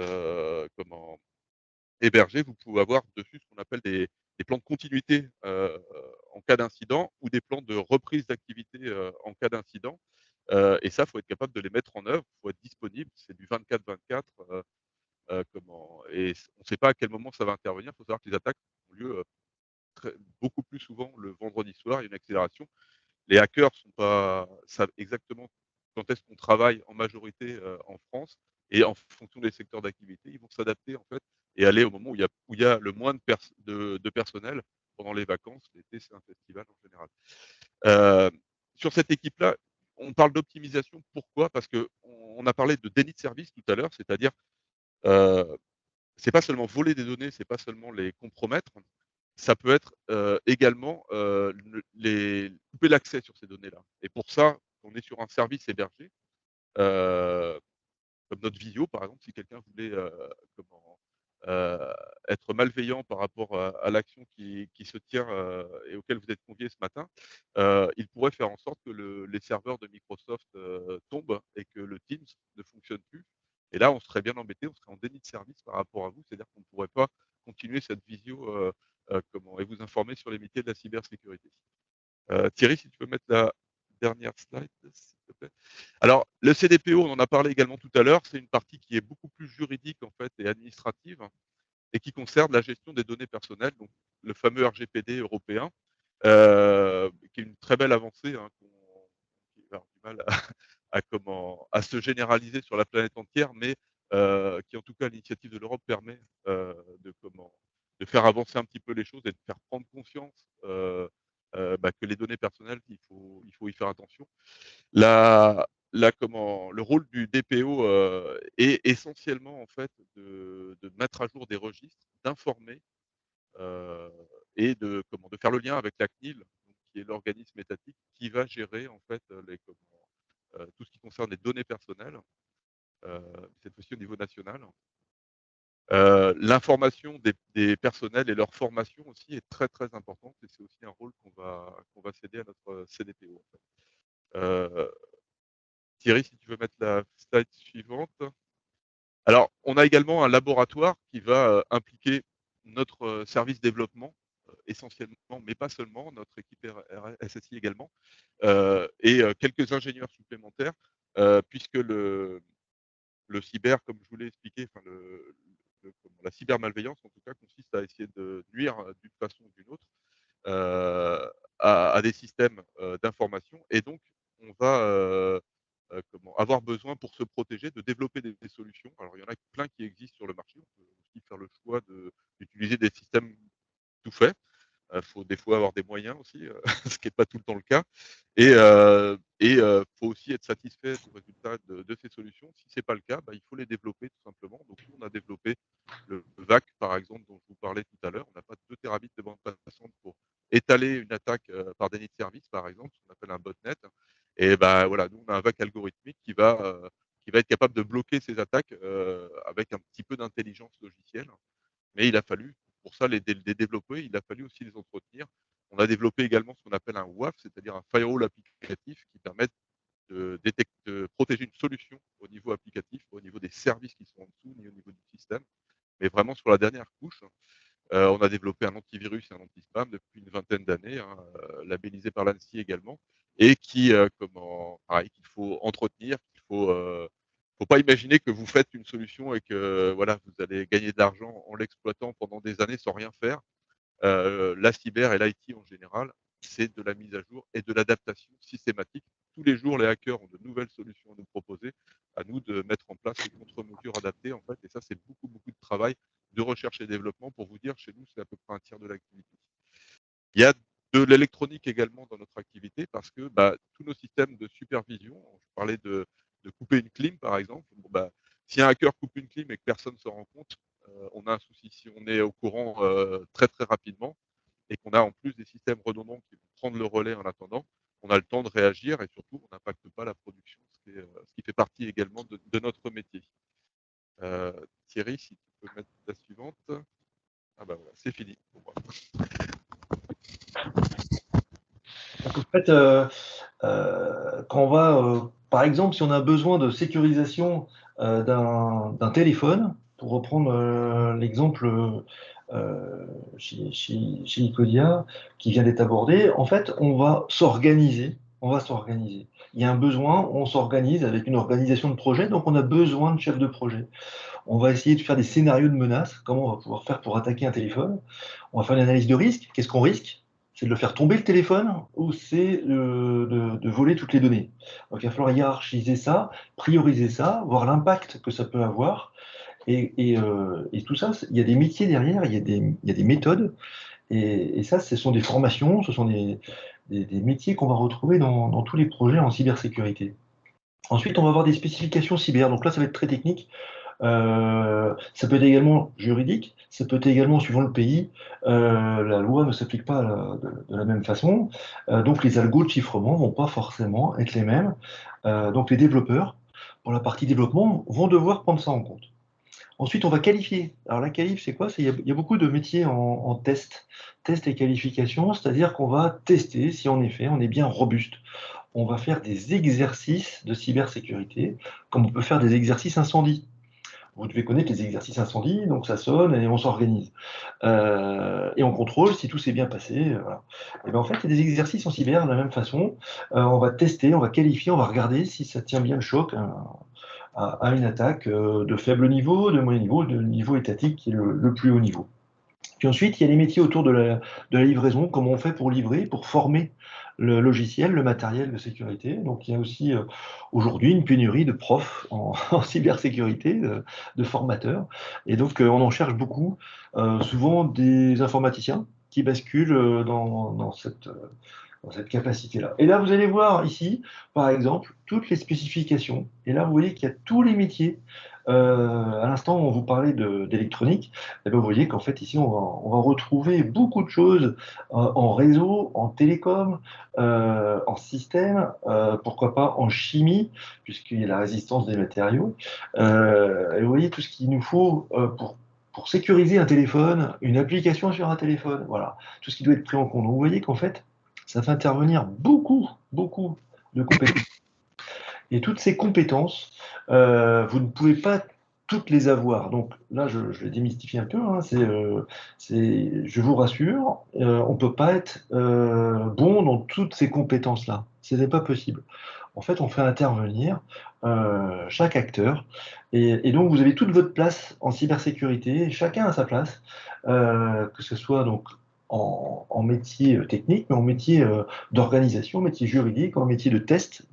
hébergé, vous pouvez avoir dessus ce qu'on appelle des plans de continuité, en cas d'incident ou des plans de reprise d'activité, en cas d'incident, et ça, il faut être capable de les mettre en œuvre, il faut être disponible, c'est du 24/24, et on ne sait pas à quel moment ça va intervenir. Il faut savoir que les attaques ont lieu, beaucoup plus souvent le vendredi soir, il y a une accélération. Les hackers savent exactement quand est-ce qu'on travaille en majorité, en France, et en fonction des secteurs d'activité, ils vont s'adapter en fait et aller au moment où il y a le moins de personnel pendant les vacances. L'été, c'est un festival en général. Heu, sur cette équipe-là, on parle d'optimisation. Pourquoi? Parce qu'on a parlé de déni de service tout à l'heure, c'est-à-dire, heu, c'est pas seulement voler des données, c'est pas seulement les compromettre, ça peut être, également, couper l'accès sur ces données-là, et pour ça, on est sur un service hébergé, heu, comme notre Visio par exemple. Si quelqu'un voulait, comment, heu, être malveillant par rapport à l'action qui se tient, et auquel vous êtes conviés ce matin, il pourrait faire en sorte que les serveurs de Microsoft, tombent et que le Teams ne fonctionne plus, et là, on serait bien embêté, on serait en déni de service par rapport à vous. C'est-à-dire qu'on ne pourrait pas continuer cette visio, et vous informer sur les métiers de la cybersécurité. Thierry, si tu peux mettre la dernière slide, s'il te plaît. Alors, le CDPO, on en a parlé également tout à l'heure, c'est une partie qui est beaucoup plus juridique en fait et administrative, et qui concerne la gestion des données personnelles, donc le fameux RGPD européen, qui est une très belle avancée, hein, qui va avoir du mal à se généraliser sur la planète entière, mais qui en tout cas à l'initiative de l'Europe permet, de faire avancer un petit peu les choses et de faire prendre conscience, que les données personnelles, il faut y faire attention. Le rôle du DPO, est essentiellement en fait de mettre à jour des registres, d'informer, heu de faire le lien avec la CNIL, donc qui est l'organisme étatique qui va gérer en fait, tout ce qui concerne les données personnelles, heu, cette fois-ci au niveau national. L'information des personnels et leur formation aussi est très, très importante, et c'est aussi un rôle qu'on va céder à notre CDPO en fait. Thierry, si tu veux mettre la slide suivante. Alors, on a également un laboratoire qui va, impliquer notre, service développement, essentiellement, mais pas seulement, notre équipe SSI également, et quelques ingénieurs supplémentaires, puisque le cyber, comme je vous l'ai expliqué, enfin la cybermalveillance en tout cas consiste à essayer de nuire, d'une façon ou d'une autre, à des systèmes, d'information, et donc on va, avoir besoin pour se protéger de développer des solutions. Alors il y en a plein qui existent sur le marché. On peut aussi faire le choix d'utiliser des systèmes tout faits. Il faut des fois avoir des moyens aussi, ce qui est pas tout le temps le cas, faut aussi être satisfait du résultat de ces solutions. Si c'est pas le cas, il faut les développer tout simplement. Donc nous, on a développé le VAC, par exemple, dont je vous parlais tout à l'heure. On n'a pas 2 térabits de bande passante pour étaler une attaque, par déni de service, par exemple, ce qu'on appelle un botnet, et voilà, nous, on a un VAC algorithmique qui va être capable de bloquer ces attaques, avec un petit peu d'intelligence logicielle. Mais il a fallu, pour ça, les développer, il a fallu aussi les entretenir. On a développé également ce qu'on appelle un WAF, c'est-à-dire un firewall applicatif qui permet de protéger une solution au niveau applicatif, au niveau des services qui sont en dessous, ni au niveau du système, mais vraiment sur la dernière couche. On a développé un antivirus et un anti-spam depuis une vingtaine d'années, hein, labellisé par l'ANSSI également, et pareil, qu'il faut entretenir, faut pas imaginer que vous faites une solution et que voilà, vous allez gagner de l'argent en l'exploitant pendant des années sans rien faire. La cyber et l'IT en général, c'est de la mise à jour et de l'adaptation systématique. Tous les jours, les hackers ont de nouvelles solutions à nous proposer. À nous de mettre en place les contre-mesures adaptées, en fait, et ça, c'est beaucoup, beaucoup de travail de recherche et développement. Pour vous dire, chez nous, c'est à peu près un tiers de l'activité. Il y a de l'électronique également dans notre activité parce que, tous nos systèmes de supervision, je parlais de couper une clim par exemple, bon, si un hacker coupe une clim et que personne ne s'en rend compte, on a un souci, si on est au courant très très rapidement et qu'on a en plus des systèmes redondants qui vont prendre le relais en attendant, on a le temps de réagir et surtout on n'impacte pas la production, ce qui fait partie également de notre métier. Thierry, si tu peux mettre la suivante. Ah bah voilà, c'est fini pour moi. Donc, en fait, quand on va, par exemple, si on a besoin de sécurisation d'un téléphone, pour reprendre l'exemple chez Icodia qui vient d'être abordé, en fait, on va s'organiser. On va s'organiser. Il y a un besoin, on s'organise avec une organisation de projet, donc on a besoin de chefs de projet. On va essayer de faire des scénarios de menaces, comment on va pouvoir faire pour attaquer un téléphone. On va faire une analyse de risque. Qu'est-ce qu'on risque? C'est de le faire tomber le téléphone ou c'est de voler toutes les données. Donc il va falloir hiérarchiser ça, prioriser ça, voir l'impact que ça peut avoir. Et tout ça, il y a des métiers derrière, il y a des méthodes. Et ça, ce sont des formations, ce sont des métiers qu'on va retrouver dans tous les projets en cybersécurité. Ensuite, on va avoir des spécifications cyber. Donc là, ça va être très technique. Ça peut être également juridique, ça peut être également suivant le pays. La loi ne s'applique pas de la même façon. Donc les algos de chiffrement vont pas forcément être les mêmes. Donc les développeurs, pour la partie développement, vont devoir prendre ça en compte. Ensuite, on va qualifier. Alors la qualif, c'est quoi? Il y a beaucoup de métiers en test et qualification, c'est-à-dire qu'on va tester si en effet on est bien robuste. On va faire des exercices de cybersécurité, comme on peut faire des exercices incendie. Vous devez connaître les exercices incendie, donc ça sonne et on s'organise. Et on contrôle si tout s'est bien passé. Voilà. Et ben en fait, il y a des exercices en cyber de la même façon. On va tester, on va qualifier, on va regarder si ça tient bien le choc à une attaque de faible niveau, de moyen niveau, de niveau étatique qui est le plus haut niveau. Puis ensuite, il y a les métiers autour de la livraison, comment on fait pour livrer, pour former le logiciel, le matériel de sécurité. Donc il y a aussi aujourd'hui une pénurie de profs en cybersécurité, de formateurs. Et donc on en cherche beaucoup, souvent des informaticiens qui basculent dans cette capacité-là. Et là, vous allez voir ici, par exemple, toutes les spécifications. Et là, vous voyez qu'il y a tous les métiers. À l'instant, on vous parlait d'électronique. Et bien, vous voyez qu'en fait, ici, on va retrouver beaucoup de choses en réseau, en télécom, en système, pourquoi pas en chimie, puisqu'il y a la résistance des matériaux. Et vous voyez tout ce qu'il nous faut pour sécuriser un téléphone, une application sur un téléphone, voilà, tout ce qui doit être pris en compte. Donc, vous voyez qu'en fait, ça fait intervenir beaucoup, beaucoup de compétences. Et toutes ces compétences, vous ne pouvez pas toutes les avoir. Donc là, je les démystifie un peu. Hein, je vous rassure, on ne peut pas être bon dans toutes ces compétences-là. Ce n'est pas possible. En fait, on fait intervenir chaque acteur. Et donc, vous avez toute votre place en cybersécurité. Chacun a sa place, que ce soit donc en métier technique, mais en métier d'organisation, métier juridique, en métier de test.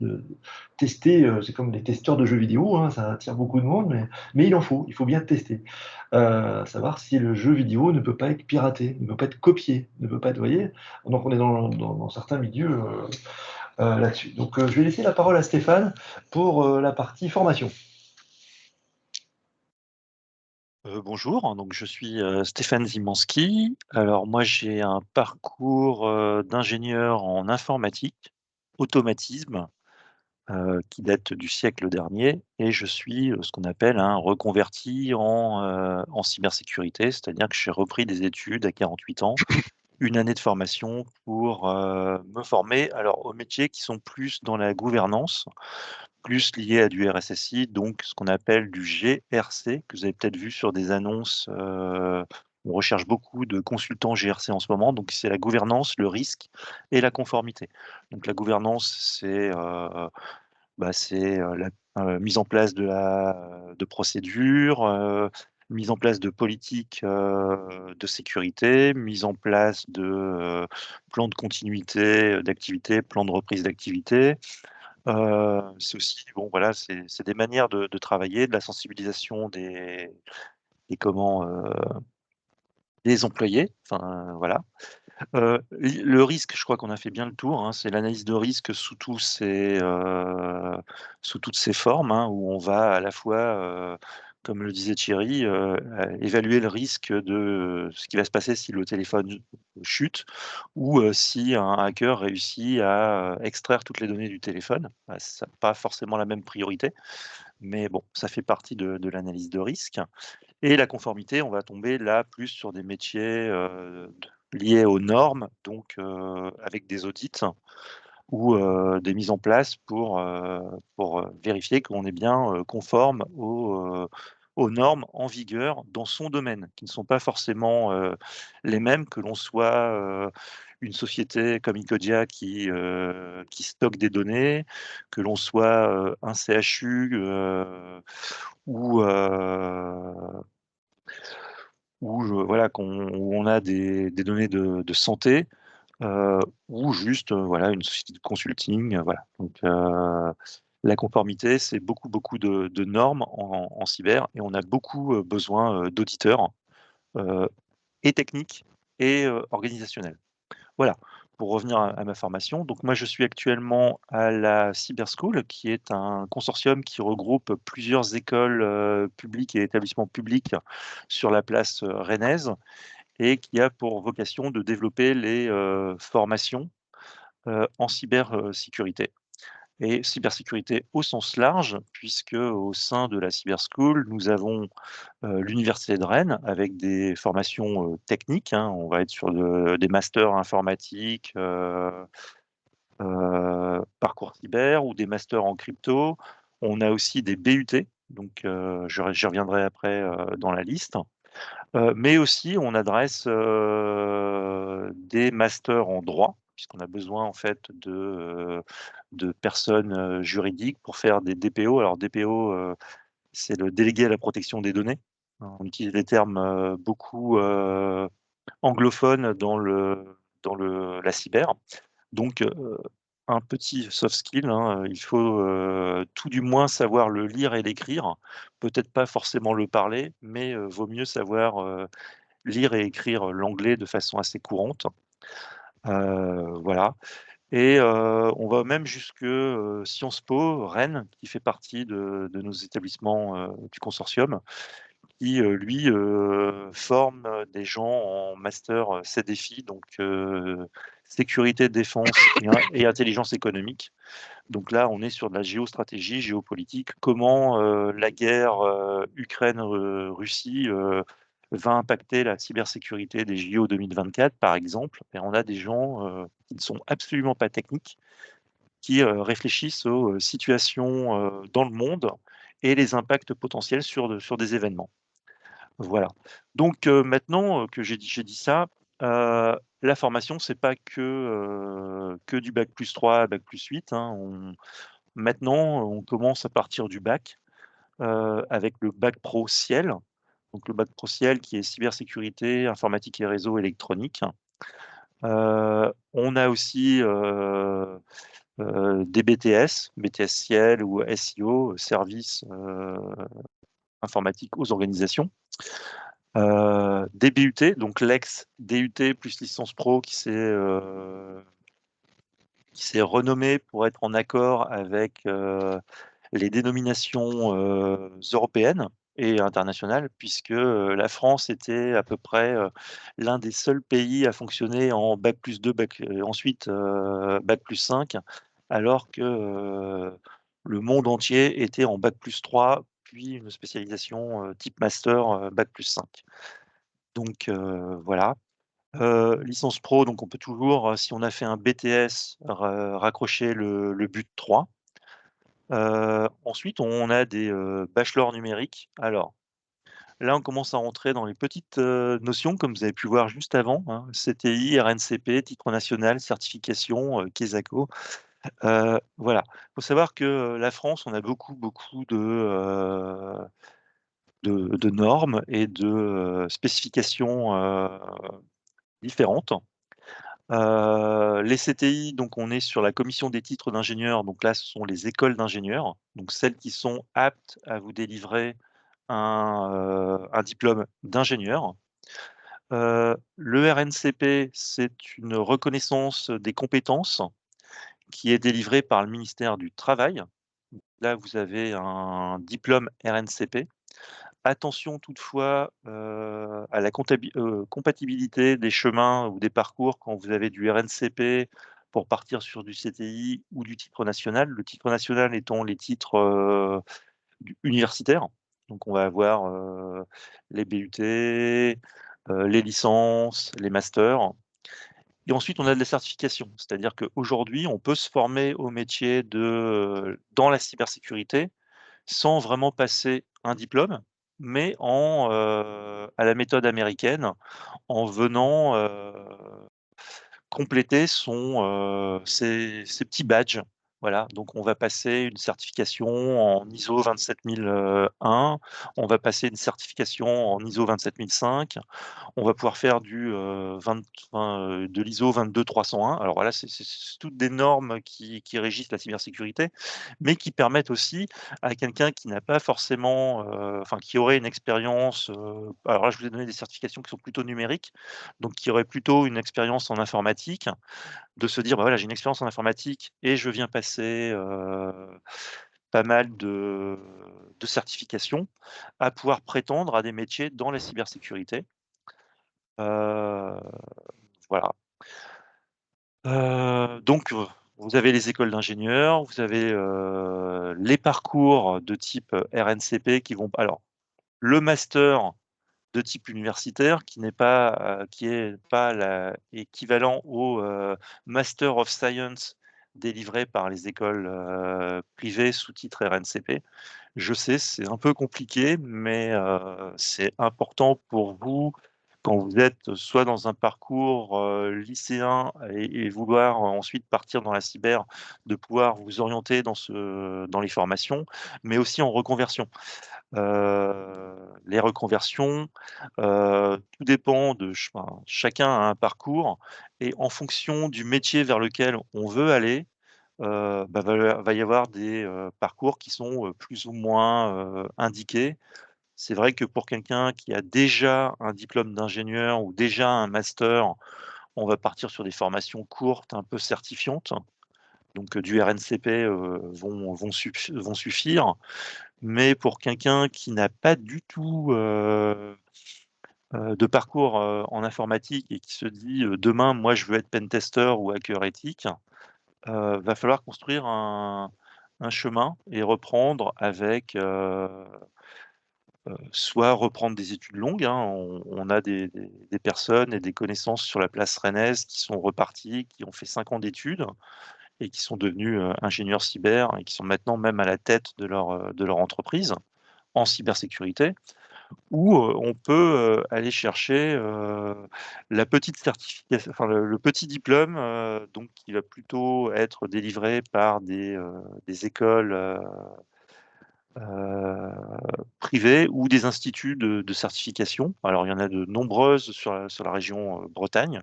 Tester, c'est comme les testeurs de jeux vidéo, hein, ça attire beaucoup de monde, mais il faut bien tester. Savoir si le jeu vidéo ne peut pas être piraté, ne peut pas être copié, ne peut pas être, vous voyez. Donc, on est dans certains milieux là-dessus. Donc, je vais laisser la parole à Stéphane pour la partie formation. Bonjour, donc je suis Stéphane Zimanski. Alors moi j'ai un parcours d'ingénieur en informatique, automatisme, qui date du siècle dernier, et je suis ce qu'on appelle un reconverti en cybersécurité, c'est-à-dire que j'ai repris des études à 48 ans, une année de formation pour me former alors aux métiers qui sont plus dans la gouvernance, plus lié à du RSSI, donc ce qu'on appelle du GRC, que vous avez peut-être vu sur des annonces. On recherche beaucoup de consultants GRC en ce moment, donc c'est la gouvernance, le risque et la conformité. Donc la gouvernance, c'est la mise en place de procédures, mise en place de politiques de sécurité, mise en place de plans de continuité d'activité, plans de reprise d'activité. C'est aussi, bon, voilà, c'est des manières de travailler, de la sensibilisation des employés. Enfin, voilà. Le risque, je crois qu'on a fait bien le tour, hein, c'est l'analyse de risque sous toutes ses formes, hein, où on va à la fois comme le disait Thierry, évaluer le risque de ce qui va se passer si le téléphone chute ou si un hacker réussit à extraire toutes les données du téléphone. Bah, ça n'a pas forcément la même priorité, mais bon, ça fait partie de l'analyse de risque. Et la conformité, on va tomber là plus sur des métiers liés aux normes, donc avec des audits ou des mises en place pour vérifier qu'on est bien conforme aux normes en vigueur dans son domaine, qui ne sont pas forcément les mêmes, que l'on soit une société comme Icodia qui stocke des données, que l'on soit un CHU ou voilà, où on a des données de santé, ou juste, voilà, une société de consulting, voilà. Donc, la conformité, c'est beaucoup, beaucoup de normes en cyber et on a beaucoup, besoin, d'auditeurs, heu, et techniques et organisationnels. Voilà, pour revenir à ma formation. Donc moi, je suis actuellement à la Cyber School, qui est un consortium qui regroupe plusieurs écoles, publiques et établissements publics sur la place, rennaise et qui a pour vocation de développer les, formations, en cybersécurité et cybersécurité au sens large, puisque au sein de la Cyber School, nous avons, l'université de Rennes avec des formations, techniques, hein. On va être sur des masters informatiques, parcours cyber ou des masters en crypto. On a aussi des BUT, donc j'y reviendrai après, dans la liste. Mais aussi on adresse, des masters en droit, puisqu'on a besoin en fait de personnes, juridiques pour faire des DPO. Alors DPO, c'est le délégué à la protection des données. On utilise des termes, beaucoup, anglophones dans la cyber. Donc, un petit soft skill, hein, il faut, tout du moins savoir le lire et l'écrire. Peut-être pas forcément le parler, mais, vaut mieux savoir, lire et écrire l'anglais de façon assez courante. Voilà et on va même jusque, Sciences Po Rennes, qui fait partie de nos établissements, du consortium, qui, lui, forme, des gens en master, CDFI, donc sécurité, défense et intelligence économique. Donc là, on est sur de la géostratégie, géopolitique. Comment, la guerre, Ukraine, Russie, va impacter la cybersécurité des JO 2024, par exemple. Et on a des gens, qui ne sont absolument pas techniques, qui, réfléchissent aux, situations, dans le monde et les impacts potentiels sur des événements. Voilà. Donc, maintenant, que j'ai dit ça, la formation, c'est pas que du bac+3, bac+8, hein. Maintenant, on commence à partir du bac, avec le bac pro Ciel. Donc le bac pro Ciel qui est cybersécurité, informatique et réseau électronique. On a aussi, des BTS, BTS Ciel ou SIO, services, informatiques aux organisations. Des BUT, donc l'ex-DUT plus licence pro qui s'est renommé pour être en accord avec, les dénominations, européennes et internationales puisque, la France était à peu près, l'un des seuls pays à fonctionner en bac+2, ensuite, bac+5 alors que, le monde entier était en bac+3 puis une spécialisation, type master, bac+5. Donc voilà. Licence pro, donc on peut toujours, si on a fait un BTS, raccrocher le but 3. Ensuite, on a des, bachelors numériques. Alors, là, on commence à rentrer dans les petites, notions comme vous avez pu voir juste avant, hein, CTI, RNCP, titre national, certification, KESACO. Voilà. Il faut savoir que, la France, on a beaucoup, beaucoup de normes et de, spécifications, différentes. Les CTI, donc on est sur la commission des titres d'ingénieurs, donc là, ce sont les écoles d'ingénieurs, donc celles qui sont aptes à vous délivrer un diplôme d'ingénieur. Le RNCP, c'est une reconnaissance des compétences qui est délivrée par le ministère du Travail. Là, vous avez un diplôme RNCP. Attention toutefois à la compatibilité des chemins ou des parcours quand vous avez du RNCP pour partir sur du CTI ou du titre national. Le titre national étant les titres universitaires. Donc on va avoir les BUT, les licences, les masters. Et ensuite, on a de la certification. C'est-à-dire qu'aujourd'hui, on peut se former au métier dans la cybersécurité sans vraiment passer un diplôme, mais à la méthode américaine, en venant compléter ses petits badges. Voilà, donc on va passer une certification en ISO 27001, on va passer une certification en ISO 27005, on va pouvoir faire de l'ISO 22301. Alors voilà, c'est toutes des normes qui régissent la cybersécurité, mais qui permettent aussi à quelqu'un qui n'a pas forcément, enfin qui aurait une expérience, alors là je vous ai donné des certifications qui sont plutôt numériques, donc qui aurait plutôt une expérience en informatique, de se dire: «Bah, voilà, j'ai une expérience en informatique et je viens passer, pas mal de certifications», à pouvoir prétendre à des métiers dans la cybersécurité. Heu, voilà. Donc vous avez les écoles d'ingénieurs, vous avez, les parcours de type RNCP qui vont alors le master de type universitaire qui est pas la équivalent au, Master of Science délivré par les écoles, privées sous titre RNCP. Je sais, c'est un peu compliqué, mais c'est important pour vous, quand vous êtes soit dans un parcours, lycéen et vouloir ensuite partir dans la cyber, de pouvoir vous orienter dans les formations, mais aussi en reconversion. Les reconversions, tout dépend enfin, chacun a un parcours et en fonction du métier vers lequel on veut aller, bah, va y avoir des, parcours qui sont, plus ou moins, indiqués. C'est vrai que pour quelqu'un qui a déjà un diplôme d'ingénieur ou déjà un master, on va partir sur des formations courtes, un peu certifiantes. Donc, du RNCP, vont suffire. Mais pour quelqu'un qui n'a pas du tout, de parcours, en informatique et qui se dit, «Demain, moi, je veux être pentester ou hacker éthique», va falloir construire un chemin et reprendre avec, soit reprendre des études longues, hein. On a des personnes et des connaissances sur la place rennaise qui sont reparties, qui ont fait 5 ans d'études et qui sont devenus, ingénieurs cyber et qui sont maintenant même à la tête de leur entreprise en cybersécurité. Ou, on peut, aller chercher, la petite certification, enfin le petit diplôme, donc qui va plutôt être délivré par des écoles, privées ou des instituts de certification. Alors il y en a de nombreuses sur la région, Bretagne,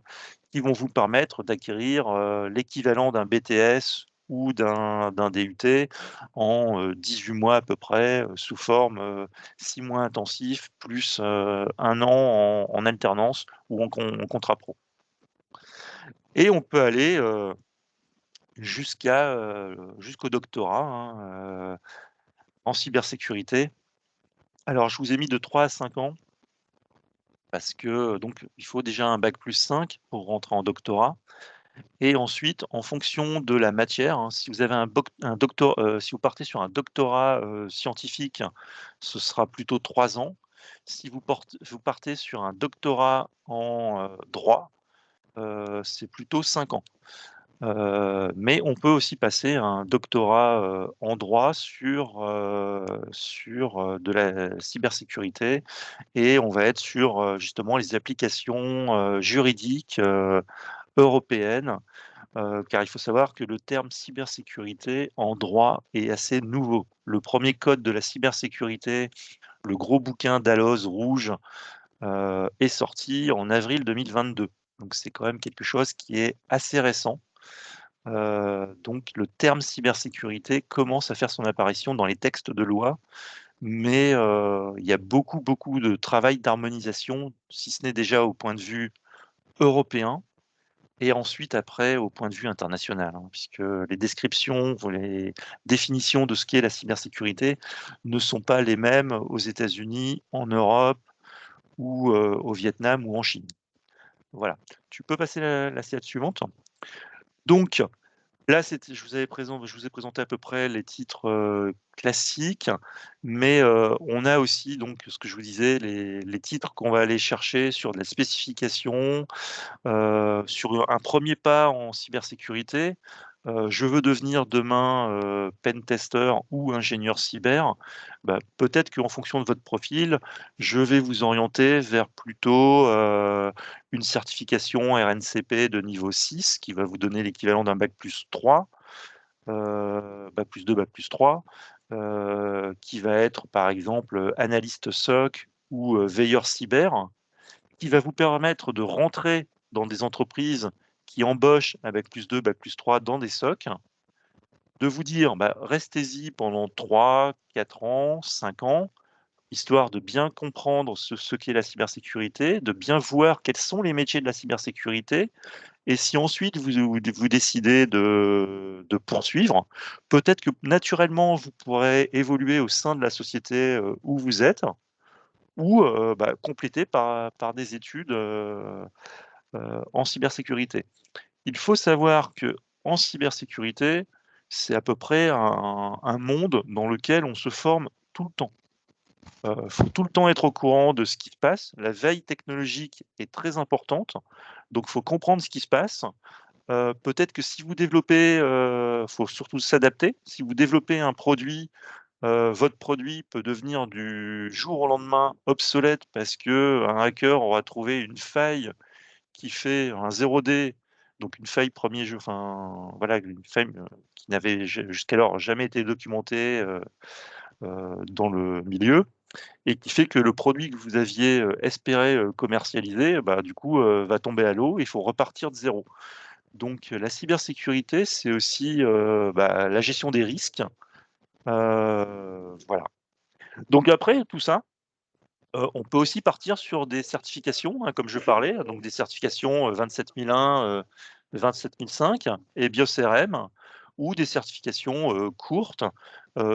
qui vont vous permettre d'acquérir, l'équivalent d'un BTS ou d'un DUT en, 18 mois à peu près, sous forme, 6 mois intensifs plus, 1 an en alternance ou en contrat pro. Et on peut aller, jusqu'au doctorat, hein, en cybersécurité. Alors je vous ai mis de 3 à 5 ans parce que, donc il faut déjà un bac+5 pour rentrer en doctorat. Et ensuite, en fonction de la matière, hein, si vous avez si vous partez sur un doctorat, scientifique, ce sera plutôt 3 ans. Si vous partez sur un doctorat en, droit, c'est plutôt 5 ans. Mais on peut aussi passer un doctorat, en droit sur de la cybersécurité et on va être sur, justement les applications, juridiques, européennes. Car il faut savoir que le terme cybersécurité en droit est assez nouveau. Le premier code de la cybersécurité, le gros bouquin Dalloz rouge, est sorti en avril 2022. Donc c'est quand même quelque chose qui est assez récent. Donc le terme cybersécurité commence à faire son apparition dans les textes de loi, mais il y a beaucoup, beaucoup de travail d'harmonisation, si ce n'est déjà au point de vue européen. et ensuite après au point de vue international, hein, puisque les descriptions, les définitions de ce qu'est la cybersécurité ne sont pas les mêmes aux États-Unis, en Europe ou au Vietnam ou en Chine. Voilà. Tu peux passer la slide suivante. Donc, là, je vous ai présenté à peu près les titres classiques, mais on a aussi, donc, ce que je vous disais, les titres qu'on va aller chercher sur de la spécification, sur un premier pas en cybersécurité. Je veux devenir demain pen tester ou ingénieur cyber. Bah, peut-être qu'en fonction de votre profil, je vais vous orienter vers plutôt une certification RNCP de niveau 6 qui va vous donner l'équivalent d'un bac+3, bac+2, bac+3, qui va être par exemple analyste SOC ou veilleur cyber, qui va vous permettre de rentrer dans des entreprises qui embauchent un bac+2, bac+3 dans des SOC, de vous dire restez-y pendant 3, 4 ans, 5 ans, histoire de bien comprendre ce qu'est la cybersécurité, de bien voir quels sont les métiers de la cybersécurité, et si ensuite vous décidez de poursuivre, peut-être que naturellement vous pourrez évoluer au sein de la société où vous êtes, ou compléter par des études en cybersécurité. Il faut savoir que en cybersécurité, c'est à peu près un monde dans lequel on se forme tout le temps. Il faut tout le temps être au courant de ce qui se passe. La veille technologique est très importante, donc il faut comprendre ce qui se passe. Peut-être que si vous développez, faut surtout s'adapter. Si vous développez un produit, votre produit peut devenir du jour au lendemain obsolète parce qu'un hacker aura trouvé une faille qui fait un 0D, donc une faille premier jeu, enfin voilà, une faille qui n'avait jusqu'alors jamais été documentée dans le milieu, et qui fait que le produit que vous aviez espéré commercialiser, du coup, va tomber à l'eau. Il faut repartir de zéro. Donc, la cybersécurité, c'est aussi la gestion des risques. Voilà. Donc après tout ça, on peut aussi partir sur des certifications, hein, comme je parlais, donc des certifications 27001, 27005 et BioCRM, ou des certifications courtes.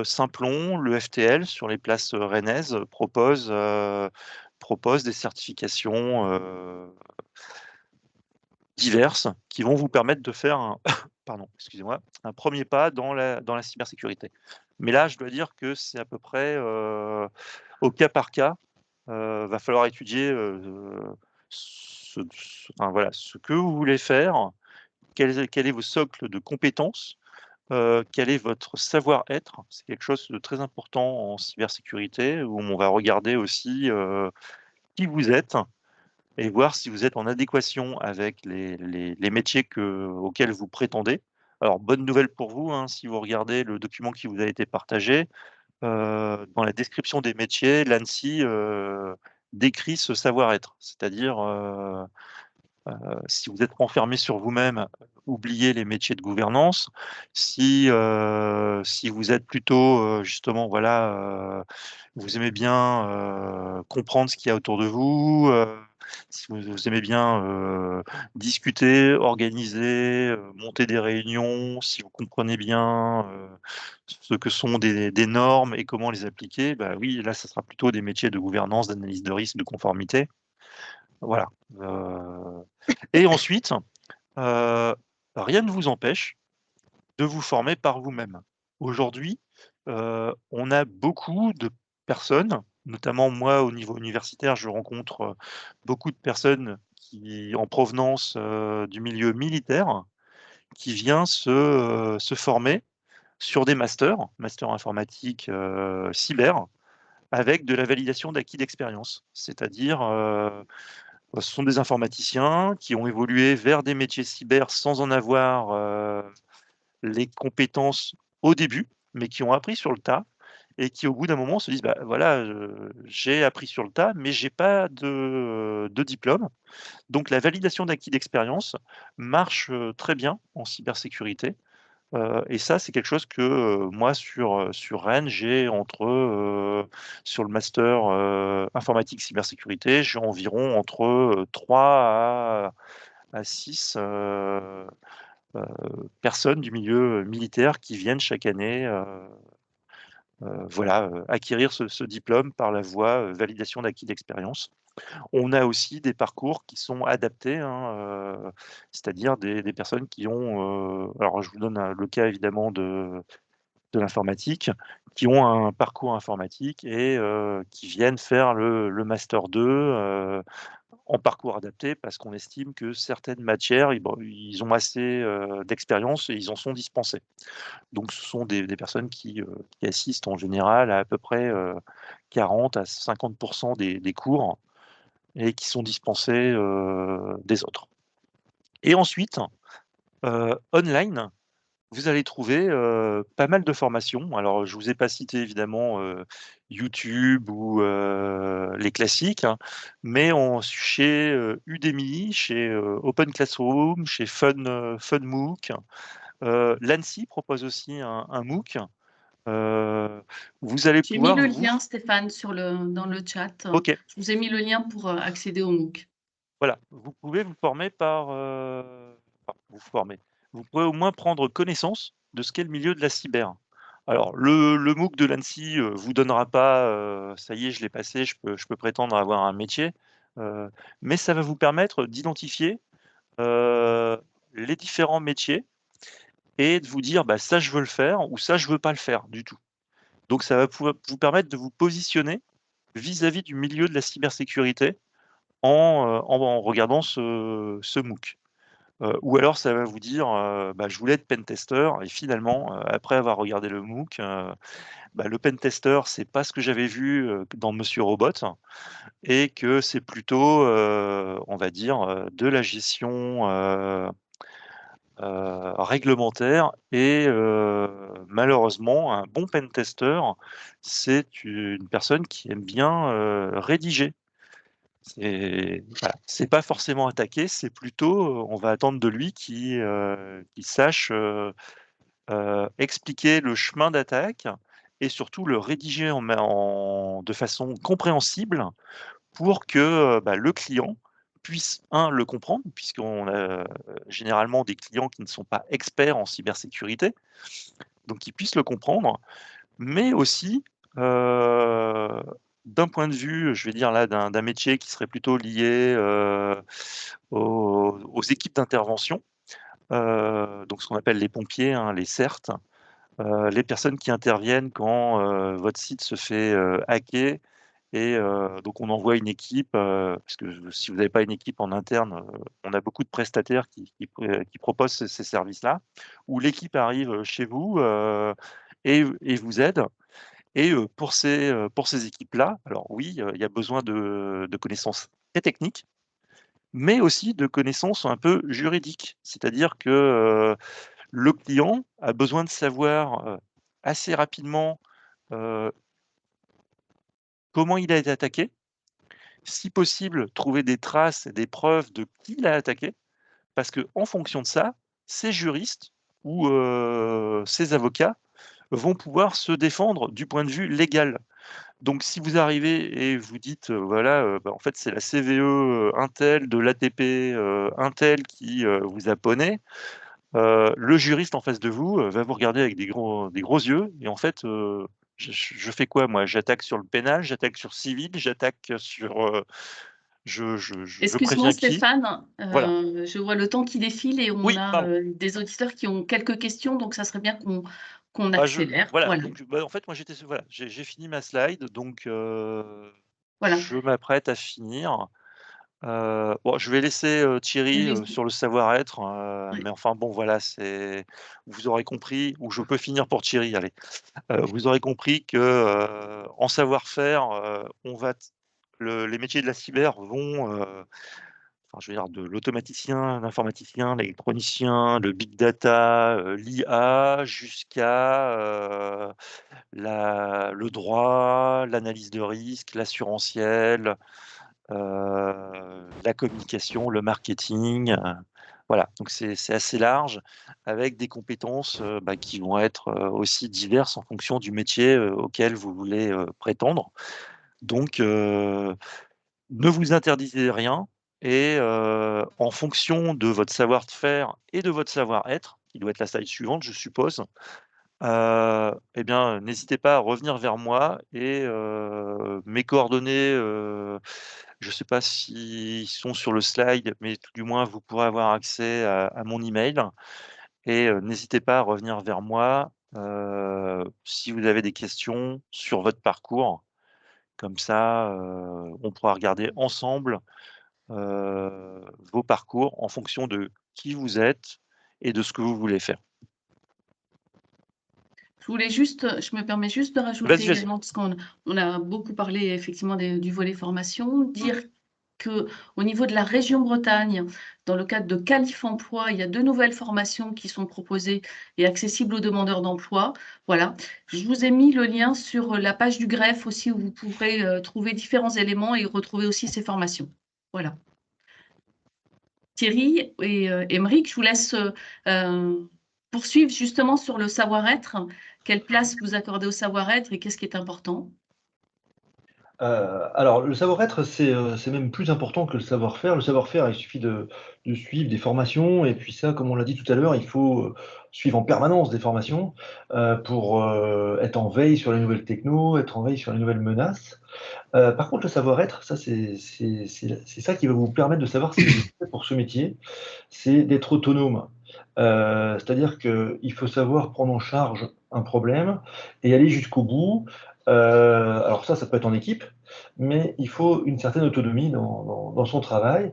Simplon, le FTL sur les places rennaises propose des certifications diverses qui vont vous permettre de faire un, pardon, excusez-moi, un premier pas dans la cybersécurité. Mais là, je dois dire que c'est à peu près au cas par cas. Va falloir étudier voilà, ce que vous voulez faire, quel est vos socles de compétences, quel est votre savoir-être. C'est quelque chose de très important en cybersécurité, où on va regarder aussi qui vous êtes et voir si vous êtes en adéquation avec les métiers auxquels vous prétendez. Alors, bonne nouvelle pour vous, hein, si vous regardez le document qui vous a été partagé, dans la description des métiers, l'ANSSI décrit ce savoir-être. C'est-à-dire, si vous êtes renfermé sur vous-même, oubliez les métiers de gouvernance. Si vous êtes plutôt, justement, voilà, vous aimez bien comprendre ce qu'il y a autour de vous, si vous aimez bien discuter, organiser, monter des réunions, si vous comprenez bien ce que sont des normes et comment les appliquer, oui, là, ça sera plutôt des métiers de gouvernance, d'analyse de risque, de conformité. Voilà. Et ensuite, rien ne vous empêche de vous former par vous-même. Aujourd'hui, on a beaucoup de personnes, notamment moi au niveau universitaire, je rencontre beaucoup de personnes en provenance du milieu militaire, qui viennent se former sur des masters informatiques cyber, avec de la validation d'acquis d'expérience. C'est-à-dire, ce sont des informaticiens qui ont évolué vers des métiers cyber sans en avoir les compétences au début, mais qui ont appris sur le tas, et qui au bout d'un moment se disent voilà, j'ai appris sur le tas, mais j'ai pas de diplôme. Donc la validation d'acquis d'expérience marche très bien en cybersécurité. Et ça, c'est quelque chose que moi sur Rennes, j'ai sur le master informatique cybersécurité, j'ai environ entre 3 à 6 personnes du milieu militaire qui viennent chaque année voilà, acquérir ce diplôme par la voie validation d'acquis d'expérience. On a aussi des parcours qui sont adaptés, hein, c'est-à-dire des personnes qui ont, alors je vous donne le cas évidemment de l'informatique, qui ont un parcours informatique et qui viennent faire le master 2 en parcours adapté parce qu'on estime que certaines matières, ils ont assez d'expérience et ils en sont dispensés. Donc ce sont des personnes qui assistent en général à peu près 40 à 50 des cours et qui sont dispensés des autres. Et ensuite, online, vous allez trouver pas mal de formations. Alors, je vous ai pas cité évidemment YouTube ou les classiques, hein, mais chez Udemy, chez Open Classroom, chez FunMOOC, l'ANSSI propose aussi un MOOC. Vous allez J'ai mis pouvoir le vous... lien, Stéphane, dans le chat. Ok, Je vous ai mis le lien pour accéder au MOOC. voilà, vous pouvez vous former vous former. Vous pourrez au moins prendre connaissance de ce qu'est le milieu de la cyber. Alors le MOOC de l'ANSSI, vous donnera pas, ça y est, je l'ai passé, je peux prétendre avoir un métier, mais ça va vous permettre d'identifier, les différents métiers et de vous dire: «Bah, ça je veux le faire» ou «Ça je veux pas le faire du tout». Donc ça va pouvoir vous permettre de vous positionner vis-à-vis du milieu de la cybersécurité en regardant ce MOOC. Ou alors ça va vous dire, bah, je voulais être pentester et finalement, après avoir regardé le MOOC, bah, le pentester, c'est pas ce que j'avais vu, dans Monsieur Robot et que c'est plutôt, on va dire, de la gestion, réglementaire et malheureusement, un bon pentester, c'est une personne qui aime bien, rédiger. Voilà, c'est pas forcément attaquer, c'est plutôt, on va attendre de lui qu'il sache, expliquer le chemin d'attaque et surtout le rédiger de façon compréhensible pour que, bah, le client puisse, le comprendre, puisqu'on a, généralement des clients qui ne sont pas experts en cybersécurité, donc qu'ils puissent le comprendre, mais aussi, d'un point de vue, je vais dire là, d'un métier qui serait plutôt lié, aux équipes d'intervention, donc ce qu'on appelle les pompiers, hein, les CERT, les personnes qui interviennent quand, votre site se fait, hacker et donc on envoie une équipe, parce que si vous n'avez pas une équipe en interne, on a beaucoup de prestataires qui proposent ces services-là, où l'équipe arrive, chez vous, et vous aide et pour ces équipes-là, alors oui, il y a besoin de connaissances très techniques, mais aussi de connaissances un peu juridiques. C'est-à-dire que, le client a besoin de savoir, assez rapidement, heu, comment il a été attaqué, si possible, trouver des traces et des preuves de qui l'a attaqué, parce qu'en fonction de ça, ces juristes ou ces avocats vont pouvoir se défendre du point de vue légal. Donc si vous arrivez et vous dites, voilà, bah, en fait, c'est la CVE, untel de l'ATP, untel qui, vous a poney, le juriste en face de vous, va vous regarder avec des gros yeux et en fait, je fais quoi moi? J'attaque sur le pénal, j'attaque sur civil, j'attaque sur, je Excuse-moi préviens qui? Stéphane, Voilà. je vois le temps qui défile et on Oui, a, pardon. des auditeurs qui ont quelques questions, donc ça serait bien qu'on Bah, accélère. voilà, Voilà, donc bah, en fait, moi, voilà, j'ai fini ma slide, donc voilà. je m'apprête à finir. Bon, je vais laisser, Thierry, Allez-y. sur le savoir-être, Ouais. mais enfin bon, voilà, vous aurez compris ou je peux finir pour Thierry, allez. Vous aurez compris que, en savoir-faire, on va t les métiers de la cyber vont, enfin, je veux dire de l'automaticien, l'informaticien, l'électronicien, le big data, l'IA jusqu'à, le droit, l'analyse de risque, l'assurantiel, la communication, le marketing, voilà, donc c'est assez large avec des compétences, bah, qui vont être, aussi diverses en fonction du métier, auquel vous voulez, prétendre. Donc ne vous interdisez rien, Et en fonction de votre savoir-faire et de votre savoir-être, qui doit être la slide suivante, je suppose, eh bien, n'hésitez pas à revenir vers moi et mes coordonnées, je ne sais pas s'ils sont sur le slide, mais tout du moins, vous pourrez avoir accès à mon email et n'hésitez pas à revenir vers moi, si vous avez des questions sur votre parcours. Comme ça, on pourra regarder ensemble, vos parcours en fonction de qui vous êtes et de ce que vous voulez faire. Je me permets juste de rajouter Vas-y, vas-y. également, parce qu'on a beaucoup parlé effectivement du volet formation, dire qu'au niveau de la région Bretagne, dans le cadre de Qualif Emploi, il y a 2 nouvelles formations qui sont proposées et accessibles aux demandeurs d'emploi. Voilà. Je vous ai mis le lien sur la page du greffe aussi, où vous pourrez trouver différents éléments et retrouver aussi ces formations. Voilà. Thierry et Aymeric, je vous laisse poursuivre justement sur le savoir-être. Quelle place vous accordez au savoir-être et qu'est-ce qui est important? Alors, le savoir-être, c'est même plus important que le savoir-faire. Le savoir-faire, il suffit de suivre des formations et puis ça, comme on l'a dit tout à l'heure, il faut, suivre en permanence des formations, pour, être en veille sur les nouvelles technos, être en veille sur les nouvelles menaces. Par contre, le savoir-être, ça, c'est ça qui va vous permettre de savoir si vous êtes fait pour ce métier, c'est d'être autonome. C'est-à-dire qu'il faut savoir prendre en charge un problème et aller jusqu'au bout. Alors ça peut être en équipe, mais il faut une certaine autonomie dans son travail,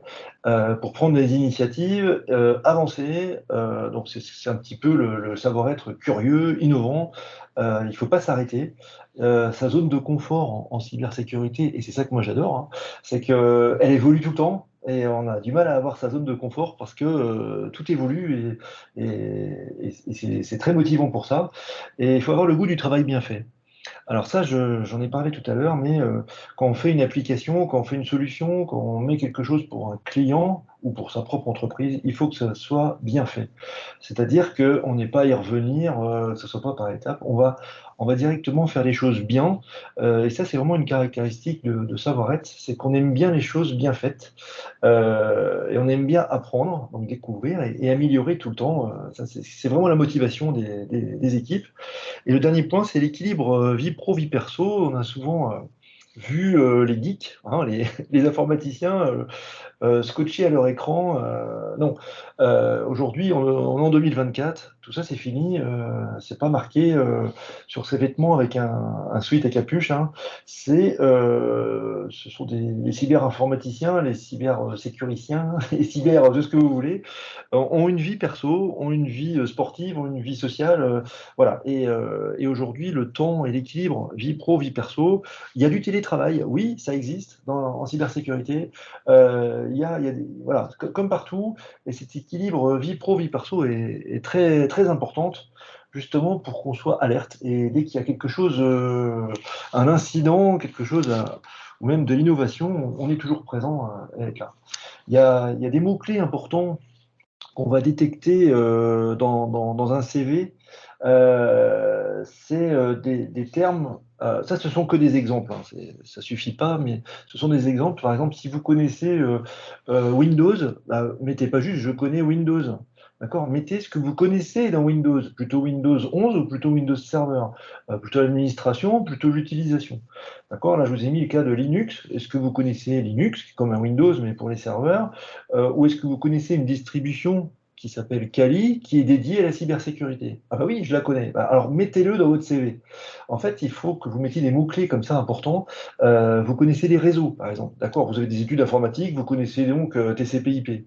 pour prendre des initiatives, avancer. Donc c'est un petit peu le savoir-être curieux, innovant. Il ne faut pas s'arrêter. Sa zone de confort en cybersécurité, et c'est ça que moi j'adore, hein, c'est qu'elle évolue tout le temps et on a du mal à avoir sa zone de confort parce que tout évolue et c'est très motivant pour ça. Et il faut avoir le goût du travail bien fait. Alors ça, j'en ai parlé tout à l'heure, mais quand on fait une application, quand on fait une solution, quand on met quelque chose pour un client ou pour sa propre entreprise, il faut que ça soit bien fait. C'est-à-dire qu'on n'ait pas à y revenir, que ce soit pas par étapes. On va directement faire les choses bien. Et ça, c'est vraiment une caractéristique de savoir-être, c'est qu'on aime bien les choses bien faites. Et on aime bien apprendre, donc découvrir et améliorer tout le temps. Ça, c'est vraiment la motivation des équipes. Et le dernier point, c'est l'équilibre vie pro, vie perso. On a souvent vu les geeks, hein, les informaticiens scotchés à leur écran. Non, aujourd'hui, on est en 2024, tout ça c'est fini. C'est pas marqué sur ses vêtements avec un sweat à capuche, hein. Ce sont des cyberinformaticiens, les cybersécuriciens, les cyber de ce que vous voulez, ont une vie perso, ont une vie sportive, ont une vie sociale. Voilà. Et aujourd'hui, le temps et l'équilibre, vie pro, vie perso, il y a du télétravail, oui, ça existe en cybersécurité. Voilà, comme partout, et cet équilibre vie pro, vie perso est très, très importante, justement pour qu'on soit alerte. Et dès qu'il y a quelque chose, un incident, quelque chose, ou même de l'innovation, on est toujours présent à être là. Il y a des mots-clés importants qu'on va détecter dans un CV. C'est des termes. Ça, ce sont que des exemples, hein, ça suffit pas, mais ce sont des exemples. Par exemple, si vous connaissez Windows, bah, mettez pas juste je connais Windows. D'accord? Mettez ce que vous connaissez dans Windows, plutôt Windows 11 ou plutôt Windows Server, plutôt l'administration, plutôt l'utilisation. D'accord? Là, je vous ai mis le cas de Linux. Est-ce que vous connaissez Linux, qui est comme un Windows, mais pour les serveurs? Ou est-ce que vous connaissez une distribution qui s'appelle Kali, qui est dédiée à la cybersécurité? Ah bah oui, je la connais. Bah, alors mettez-le dans votre CV. En fait, il faut que vous mettiez des mots-clés comme ça importants. Vous connaissez les réseaux, par exemple. D'accord? Vous avez des études informatiques, vous connaissez donc TCP/IP.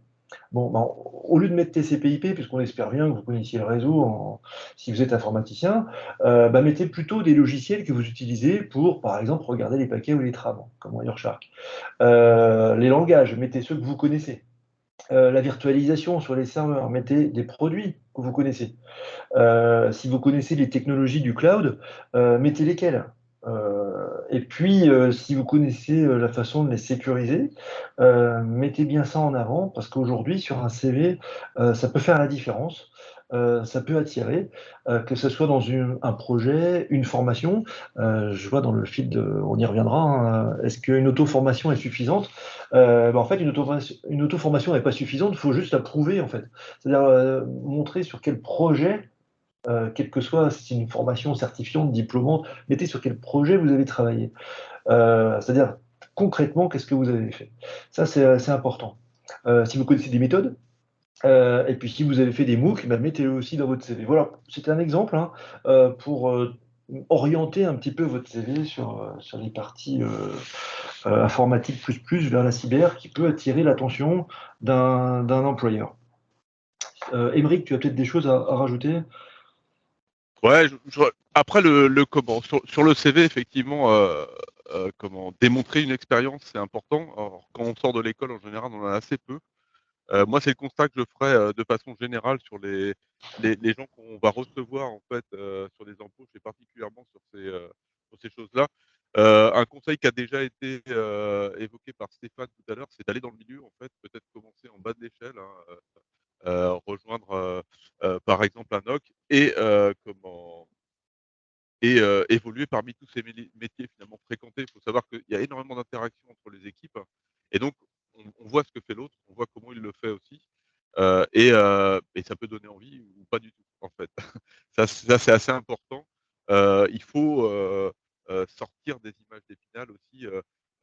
Bon, bah, au lieu de mettre TCP/IP, puisqu'on espère bien que vous connaissiez le réseau si vous êtes informaticien, bah, mettez plutôt des logiciels que vous utilisez pour, par exemple, regarder les paquets ou les trams, comme Wireshark. Les langages, mettez ceux que vous connaissez. La virtualisation sur les serveurs, mettez des produits que vous connaissez. Si vous connaissez les technologies du cloud, mettez lesquelles. Et puis, si vous connaissez la façon de les sécuriser, mettez bien ça en avant, parce qu'aujourd'hui, sur un CV, ça peut faire la différence. ça peut attirer, que ce soit dans un projet, une formation. Je vois dans le fil, on y reviendra, hein, est-ce qu'une auto-formation est suffisante? En fait, une auto-formation n'est pas suffisante, il faut juste la prouver, en fait. C'est-à-dire montrer sur quel projet, quel que soit, si c'est une formation certifiante, diplômante, mettez sur quel projet vous avez travaillé. C'est-à-dire concrètement, qu'est-ce que vous avez fait? Ça, c'est important. Si vous connaissez des méthodes, et puis si vous avez fait des MOOC, mettez-le aussi dans votre CV. Voilà, c'était un exemple, hein, pour orienter un petit peu votre CV sur les parties informatique vers la cyber qui peut attirer l'attention d'un employeur. Aymeric, tu as peut-être des choses à rajouter? Ouais, après comment sur le CV, effectivement, comment démontrer une expérience, c'est important. Alors, quand on sort de l'école, en général, on en a assez peu. Moi, c'est le constat que je ferais de façon générale sur les gens qu'on va recevoir en fait sur des embauches et particulièrement sur ces choses-là. Un conseil qui a déjà été évoqué par Stéphane tout à l'heure, c'est d'aller dans le milieu en fait, peut-être commencer en bas de l'échelle, hein, rejoindre par exemple un NOC et évoluer parmi tous ces métiers finalement fréquentés. Il faut savoir qu'il y a énormément d'interactions entre les équipes et donc on voit ce que fait l'autre, on voit comment il le fait aussi, et ça peut donner envie ou pas du tout, en fait. Ça c'est assez important. Il faut, sortir des images d'Épinal aussi,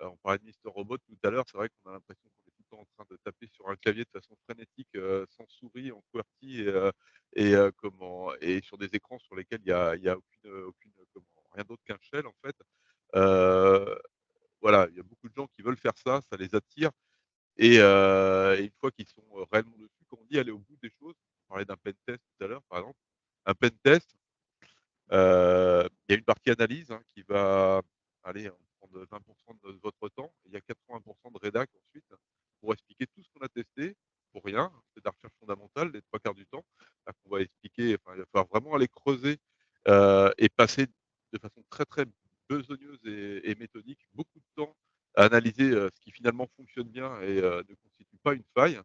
on parlait de Mister Robot tout à l'heure, c'est vrai qu'on a l'impression qu'on est tout le temps en train de taper sur un clavier de façon frénétique, sans souris, en QWERTY et sur des écrans sur lesquels il y a aucune rien d'autre qu'un shell en fait. Heu, voilà, il y a beaucoup de gens qui veulent faire ça, ça les attire et une fois qu'ils sont, réellement dessus, comme on dit, aller au bout des choses. On parlait d'un pen test tout à l'heure, par exemple. Un pen test, il y a une partie analyse, hein, qui va aller prendre 20 de votre temps. Il y a 80 de rédac ensuite pour expliquer tout ce qu'on a testé pour rien. C'est de la recherche fondamentale les 3/4 du temps. Là qu'on va expliquer, enfin, il va falloir vraiment aller creuser, et passer de façon très, très besogneuse et méthodique beaucoup de temps à analyser, ce qui finalement fonctionne bien et ne constitue pas une faille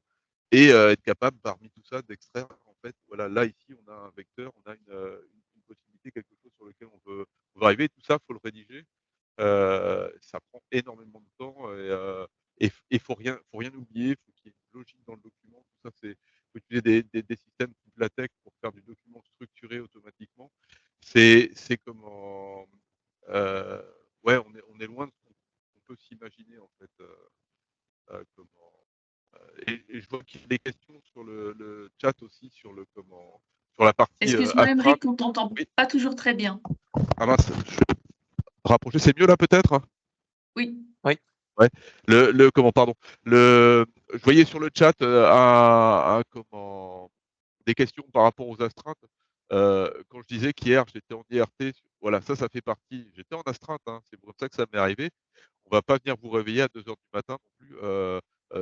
et être capable parmi tout ça d'extraire en fait, voilà, là ici on a un vecteur, on a une possibilité, quelque chose sur lequel on veut arriver. Tout ça, faut le rédiger. Ça prend énormément de temps et faut rien oublier, faut qu'il y ait une logique dans le document. Tout ça, faut utiliser des systèmes type LaTeX pour faire du document structuré automatiquement. C'est comment, heu, ouais, on est loin de ce qu'on peut s'imaginer en fait, comment et je vois qu'il y a des questions sur le chat aussi sur la partie, Excuse-moi, astreinte. Aymeric, on t'entend Oui. pas toujours très bien. Ah mince, je vais rapprocher, c'est mieux là peut-être? Oui. Ouais. Comment, pardon. Je voyais sur le chat, des questions par rapport aux astreintes. Quand je disais qu'hier j'étais en IRT, voilà, ça fait partie. J'étais en astreinte, hein, c'est pour ça que ça m'est arrivé. On va pas venir vous réveiller à 2 heures du matin non plus,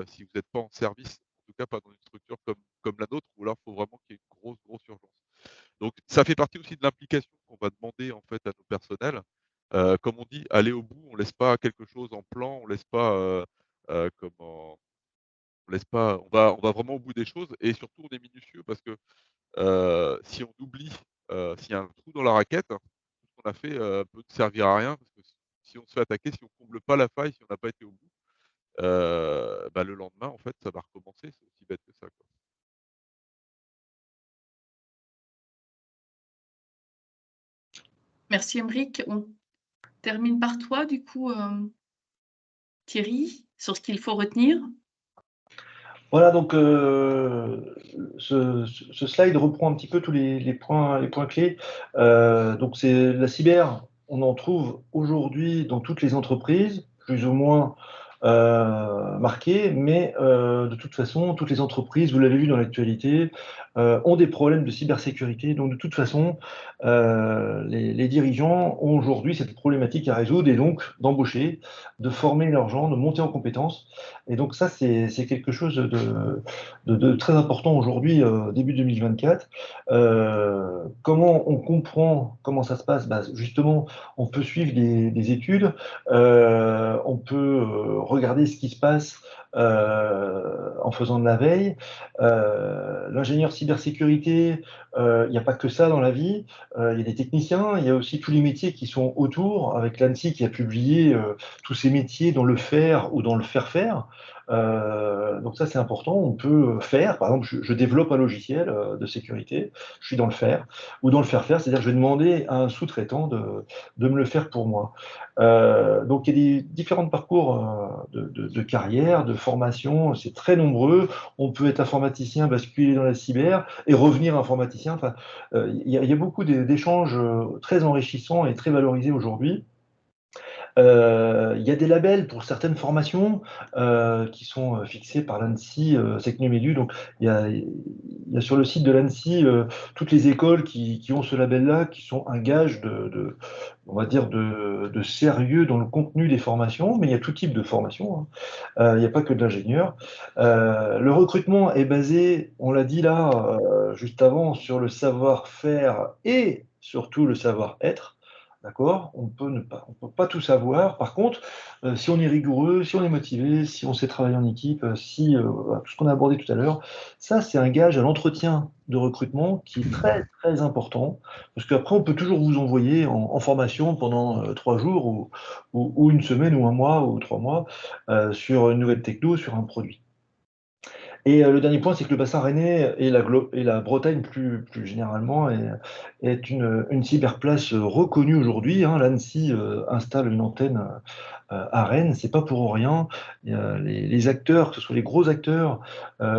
si vous n'êtes pas en service, en tout cas pas dans une structure comme la nôtre, où là, il faut vraiment qu'il y ait une grosse urgence. Donc ça fait partie aussi de l'implication qu'on va demander en fait à nos personnels. Comme on dit, aller au bout, on laisse pas quelque chose en plan, on laisse pas, comment on laisse pas on va vraiment au bout des choses et surtout on est minutieux parce que, si on oublie, s'il y a un trou dans la raquette, tout ce qu'on a fait, peut ne servir à rien parce que si on se fait attaquer, si on comble pas la faille, si on n'a pas été au bout, le lendemain en fait, ça va recommencer, c'est aussi bête que ça, quoi. Merci, Aymeric. On termine par toi, du coup, Thierry, sur ce qu'il faut retenir. Voilà, donc ce slide reprend un petit peu tous les points clés. Donc c'est la cyber, on en trouve aujourd'hui dans toutes les entreprises, plus ou moins marquées, mais de toute façon, toutes les entreprises, vous l'avez vu dans l'actualité, ont des problèmes de cybersécurité. Donc de toute façon, les dirigeants ont aujourd'hui cette problématique à résoudre et donc d'embaucher, de former leurs gens, de monter en compétences. Et donc ça, c'est quelque chose de très important aujourd'hui, début 2024. Comment on comprend comment ça se passe? Justement, on peut suivre des études, on peut regarder ce qui se passe en faisant de la veille. L'ingénieur cybersécurité, il n'y a pas que ça dans la vie. Il y a des techniciens, il y a aussi tous les métiers qui sont autour, avec l'ANSSI qui a publié tous ces métiers dans le faire ou dans le faire. Donc ça, c'est important. On peut faire, par exemple, je développe un logiciel de sécurité, je suis dans le faire, ou dans le faire, c'est-à-dire je vais demander à un sous-traitant de me le faire pour moi. Donc il y a des différents parcours de carrière, de formation, c'est très nombreux. On peut être informaticien, basculer dans la cyber et revenir informaticien. Enfin, il y a beaucoup d'échanges très enrichissants et très valorisés aujourd'hui. Il y a des labels pour certaines formations qui sont fixés par l'ANSSI, SecNumEdu. Donc, il y a sur le site de l'ANSSI toutes les écoles qui ont ce label-là, qui sont un gage on va dire, de sérieux dans le contenu des formations, mais il y a tout type de formation, hein. Il n'y a pas que de l'ingénieur. Le recrutement est basé, on l'a dit là, juste avant, sur le savoir-faire et surtout le savoir-être. D'accord? On peut pas tout savoir. Par contre, si on est rigoureux, si on est motivé, si on sait travailler en équipe, voilà, tout ce qu'on a abordé tout à l'heure, ça, c'est un gage à l'entretien de recrutement qui est très, très important. Parce qu'après, on peut toujours vous envoyer en formation pendant 3 jours ou une semaine ou un mois ou 3 mois sur une nouvelle techno, sur un produit. Et le dernier point, c'est que le bassin rennais et la Bretagne plus généralement est une cyberplace reconnue aujourd'hui, hein. L'ANSSI installe une antenne à Rennes, c'est pas pour rien. Les acteurs, que ce soit les gros acteurs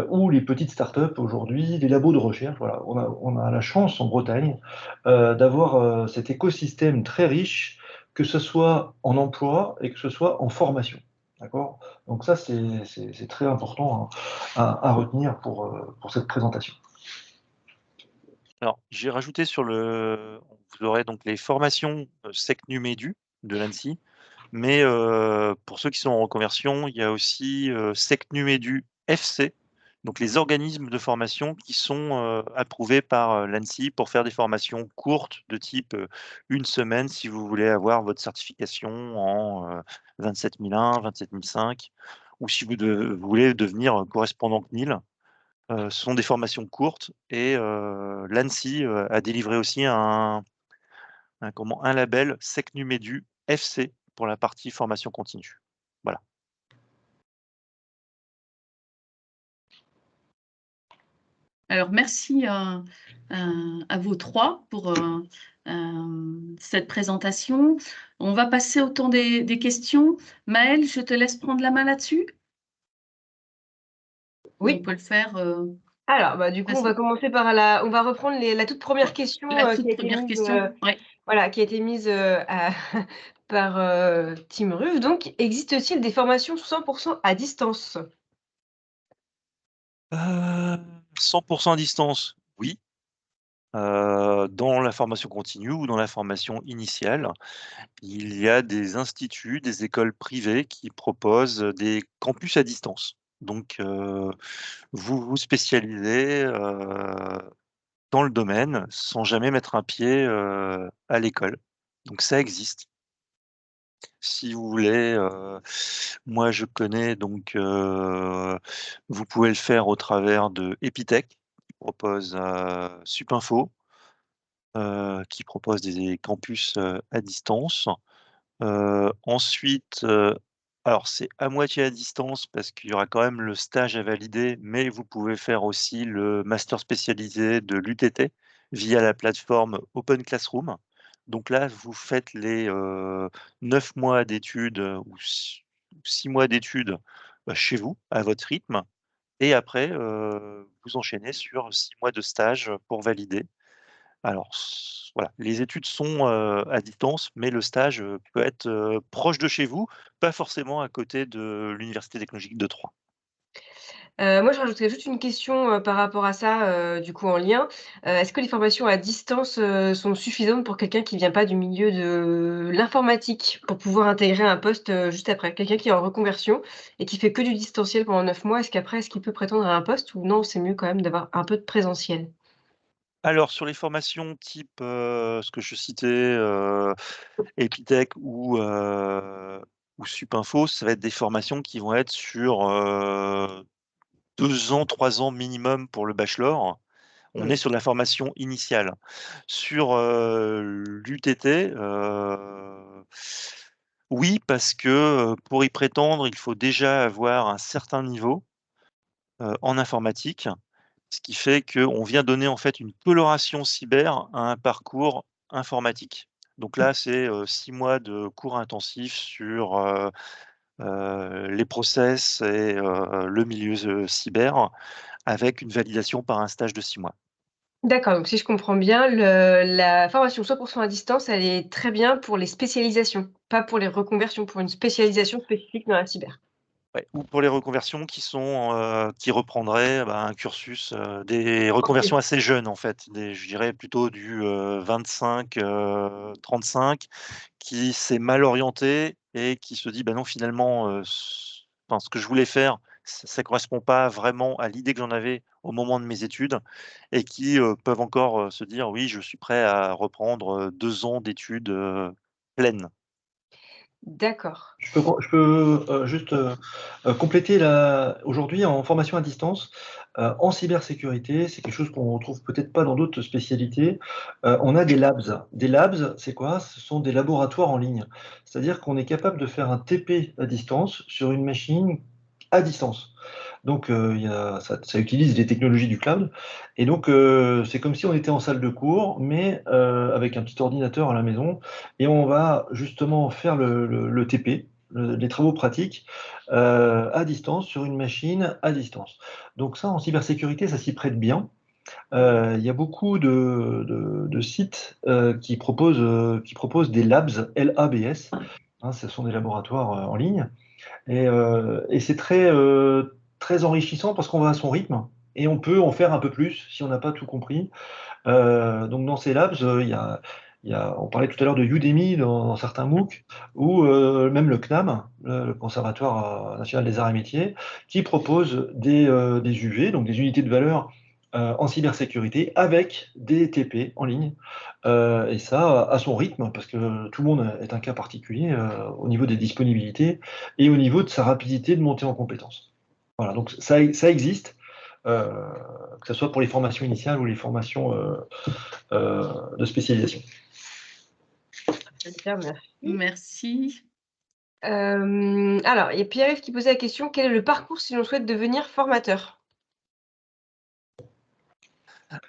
ou les petites startups aujourd'hui, les labos de recherche, voilà, on a la chance en Bretagne d'avoir cet écosystème très riche, que ce soit en emploi et que ce soit en formation. D'accord? Donc ça, c'est très important, hein, à retenir pour cette présentation. Alors, j'ai rajouté vous aurez donc les formations SecNumEdu de l'ANSSI, mais pour ceux qui sont en reconversion, il y a aussi SecNumEdu FC, donc les organismes de formation qui sont approuvés par l'ANSSI pour faire des formations courtes de type une semaine si vous voulez avoir votre certification en 27001, 27005, ou si vous voulez devenir correspondant CNIL. Ce sont des formations courtes et l'ANSSI a délivré aussi un label SecNumEdu FC pour la partie formation continue. Voilà. Alors, merci à vous trois pour cette présentation. On va passer au temps des questions. Maëlle, je te laisse prendre la main là-dessus. Oui. On peut le faire. Alors, du coup, on va commencer par on va reprendre la toute première question La qui toute a été première mise, question. Ouais. voilà, qui a été mise par Team Ruf. Donc, existe-t-il des formations 100% à distance? 100% à distance, oui. Dans la formation continue ou dans la formation initiale, il y a des instituts, des écoles privées qui proposent des campus à distance. Donc, vous vous spécialisez dans le domaine sans jamais mettre un pied à l'école. Donc ça existe. Si vous voulez, moi je connais donc, vous pouvez le faire au travers de Epitech qui propose Supinfo, qui propose des campus à distance. Ensuite, alors c'est à moitié à distance parce qu'il y aura quand même le stage à valider, mais vous pouvez faire aussi le master spécialisé de l'UTT via la plateforme Open Classroom. Donc là, vous faites les 9 mois d'études ou 6 mois d'études chez vous, à votre rythme, et après, vous enchaînez sur 6 mois de stage pour valider. Alors voilà, les études sont à distance, mais le stage peut être proche de chez vous, pas forcément à côté de l'université technologique de Troyes. Moi, je rajouterais juste une question par rapport à ça, du coup, en lien. Est-ce que les formations à distance sont suffisantes pour quelqu'un qui vient pas du milieu de l'informatique pour pouvoir intégrer un poste juste après? Quelqu'un qui est en reconversion et qui fait que du distanciel pendant 9 mois, est-ce qu'il peut prétendre à un poste ou non, c'est mieux quand même d'avoir un peu de présentiel? Alors sur les formations type, ce que je citais, Epitech ou ou Supinfo, ça va être des formations qui vont être sur 2 ans, 3 ans minimum pour le bachelor. On est Oui. sur la formation initiale. Sur l'UTT, oui, parce que pour y prétendre, il faut déjà avoir un certain niveau en informatique, ce qui fait qu'on vient donner en fait une coloration cyber à un parcours informatique. Donc là, c'est 6 mois de cours intensifs sur les process et le milieu cyber, avec une validation par un stage de 6 mois. D'accord, donc si je comprends bien, la formation 100 à distance, elle est très bien pour les spécialisations, pas pour les reconversions, pour une spécialisation spécifique dans la cyber. Ouais, ou pour les reconversions qui reprendraient, bah, un cursus, des OK. reconversions assez jeunes en fait, je dirais plutôt du 25, 35, qui s'est mal orienté et qui se dit: «Bah non finalement, ce que je voulais faire, ça correspond pas vraiment à l'idée que j'en avais au moment de mes études», et qui peuvent encore se dire: «Oui, je suis prêt à reprendre 2 ans d'études pleines». D'accord. Je peux juste compléter aujourd'hui en formation à distance, en cybersécurité, c'est quelque chose qu'on retrouve peut-être pas dans d'autres spécialités. On a des labs. Des labs, c'est quoi? Ce sont des laboratoires en ligne. C'est-à-dire qu'on est capable de faire un TP à distance sur une machine à distance. Donc, ça utilise les technologies du cloud et donc, c'est comme si on était en salle de cours, mais, avec un petit ordinateur à la maison et on va justement faire le TP, les travaux pratiques, à distance sur une machine à distance. Donc ça, en cybersécurité, ça s'y prête bien. Il y a beaucoup de sites, qui proposent des labs, LABS, hein, ce sont des laboratoires, en ligne et c'est très enrichissant parce qu'on va à son rythme et on peut en faire un peu plus si on n'a pas tout compris. Donc dans ces labs, on parlait tout à l'heure de Udemy dans certains MOOC ou même le CNAM, le Conservatoire national des arts et métiers, qui propose des UV, donc des unités de valeur en cybersécurité, avec des TP en ligne. Et ça, à son rythme, parce que tout le monde est un cas particulier au niveau des disponibilités et au niveau de sa rapidité de montée en compétences. Voilà, donc ça existe, euh, que ce soit pour les formations initiales ou les formations de spécialisation. Très bien, merci. Merci. Alors, il y a Pierre-Yves qui posait la question: «Quel est le parcours si l'on souhaite devenir formateur?»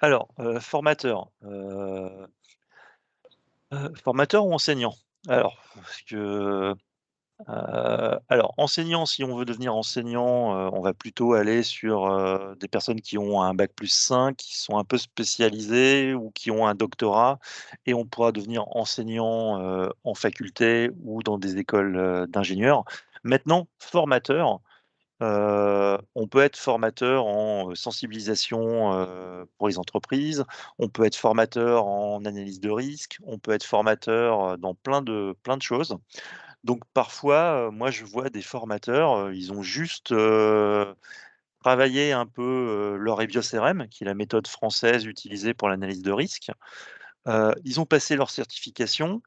Alors, formateur ou enseignant? Alors, parce que, alors enseignant, si on veut devenir enseignant, on va plutôt aller sur, des personnes qui ont un bac+5, qui sont un peu spécialisées ou qui ont un doctorat, et on pourra devenir enseignant, en faculté ou dans des écoles, d'ingénieurs. Maintenant, formateur, on peut être formateur en sensibilisation, pour les entreprises, on peut être formateur en analyse de risque, on peut être formateur, dans plein de choses. Donc parfois, moi je vois des formateurs, ils ont juste, travaillé un peu, leur EBIOS-RM, qui est la méthode française utilisée pour l'analyse de risque. Ils ont passé leur certification,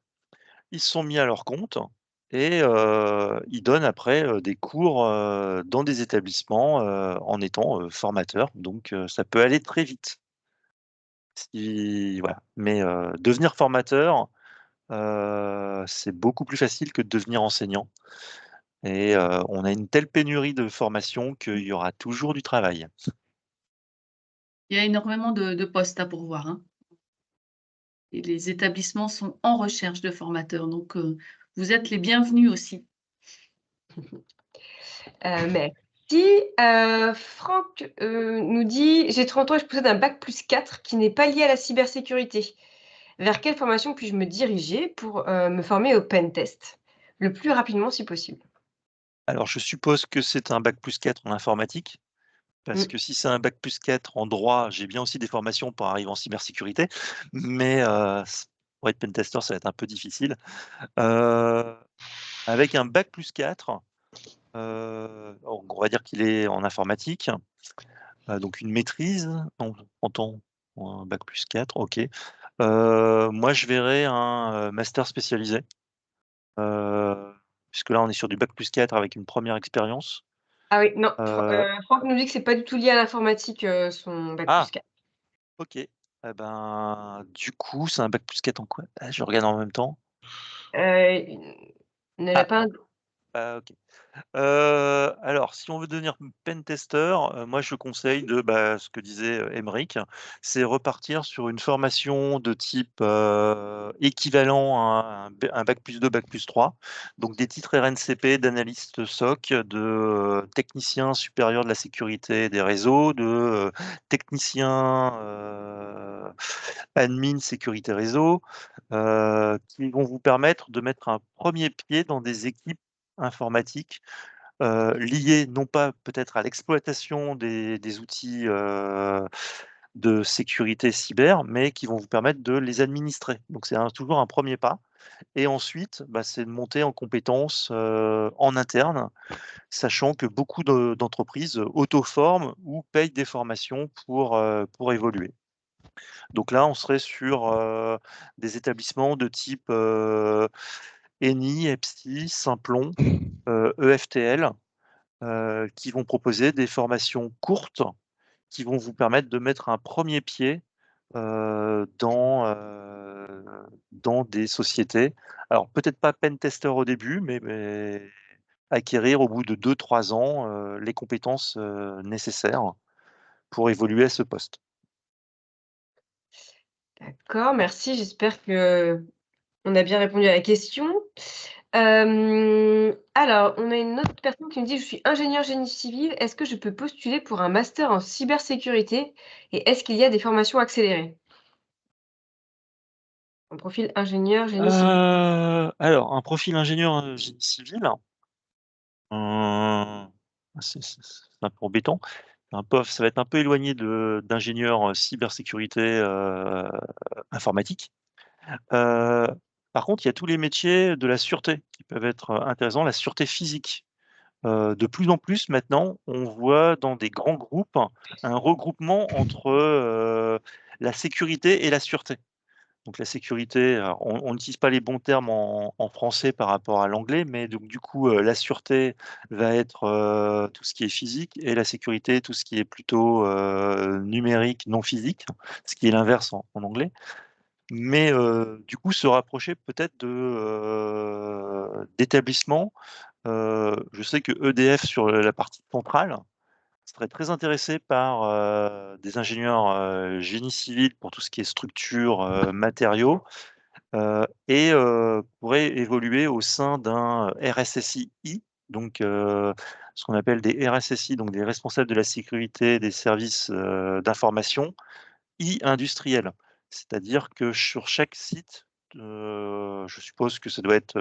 ils se sont mis à leur compte et ils donnent après, des cours, dans des établissements, en étant, formateurs. Donc ça peut aller très vite. Si voilà, mais devenir formateur, c'est beaucoup plus facile que de devenir enseignant, et on a une telle pénurie de formation qu'il y aura toujours du travail. Il y a énormément de postes à pourvoir, hein, et les établissements sont en recherche de formateurs, donc vous êtes les bienvenus aussi. Merci. Franck, nous dit: «J'ai 30 ans et je possède un bac+4 qui n'est pas lié à la cybersécurité. Vers quelle formation puis-je me diriger pour, me former au pentest le plus rapidement si possible?» Alors je suppose que c'est un bac+4 en informatique? Parce Mmh. que si c'est un bac+4 en droit, j'ai bien aussi des formations pour arriver en cybersécurité, mais pour être pentester, ça va être un peu difficile. Heu, Avec un bac+4, on va dire qu'il est en informatique, donc une maîtrise, non, entend un bac+4, OK. Moi, je verrais un, master spécialisé. Heu puisque là, on est sur du bac+4 avec une première expérience. Ah oui, non, Franck nous dit que c'est pas du tout lié à l'informatique, son bac Ah, plus 4. ok. Eh ben, du coup, c'est un bac+4 en quoi? Ah, je regarde en même temps. Ne l'a pas. Ok. Alors, si on veut devenir pen tester, moi je conseille ce que disait Aymeric, c'est repartir sur une formation de type équivalent à un bac+2, bac+3, donc des titres RNCP d'analyste SOC, de technicien supérieur de la sécurité des réseaux, de technicien admin sécurité réseau, qui vont vous permettre de mettre un premier pied dans des équipes informatiques liées non pas peut-être à l'exploitation des outils de sécurité cyber, mais qui vont vous permettre de les administrer. Donc c'est toujours un premier pas. Et ensuite, c'est de monter en compétences en interne, sachant que beaucoup d'entreprises auto-forment ou payent des formations pour évoluer. Donc là, on serait sur des établissements de type ENI, EPSI, Simplon, EFTL, qui vont proposer des formations courtes qui vont vous permettre de mettre un premier pied dans des sociétés. Alors, peut-être pas pen tester au début, mais acquérir au bout de 2-3 ans les compétences nécessaires pour évoluer à ce poste. D'accord, merci. J'espère qu'on a bien répondu à la question. Alors, on a une autre personne qui nous dit: «Je suis ingénieur génie civil. Est-ce que je peux postuler pour un master en cybersécurité et est-ce qu'il y a des formations accélérées?» Un profil ingénieur génie civil. Alors, un profil ingénieur génie civil, c'est un peu embêtant. Ça va être un peu éloigné d'ingénieur cybersécurité informatique. Par contre, il y a tous les métiers de la sûreté qui peuvent être intéressants, la sûreté physique. De plus en plus maintenant, on voit dans des grands groupes un regroupement entre la sécurité et la sûreté. Donc la sécurité, alors on n'utilise pas les bons termes en français par rapport à l'anglais, mais donc du coup, la sûreté va être tout ce qui est physique et la sécurité, tout ce qui est plutôt numérique, non physique, ce qui est l'inverse en anglais. Mais du coup, se rapprocher peut-être d'établissements. Je sais que EDF, sur la partie centrale, serait très intéressé par des ingénieurs génie civil pour tout ce qui est structure, matériaux, et pourrait évoluer au sein d'un RSSI, donc ce qu'on appelle des RSSI, donc des responsables de la sécurité des services d'information industriels. C'est-à-dire que sur chaque site, je suppose que ça doit être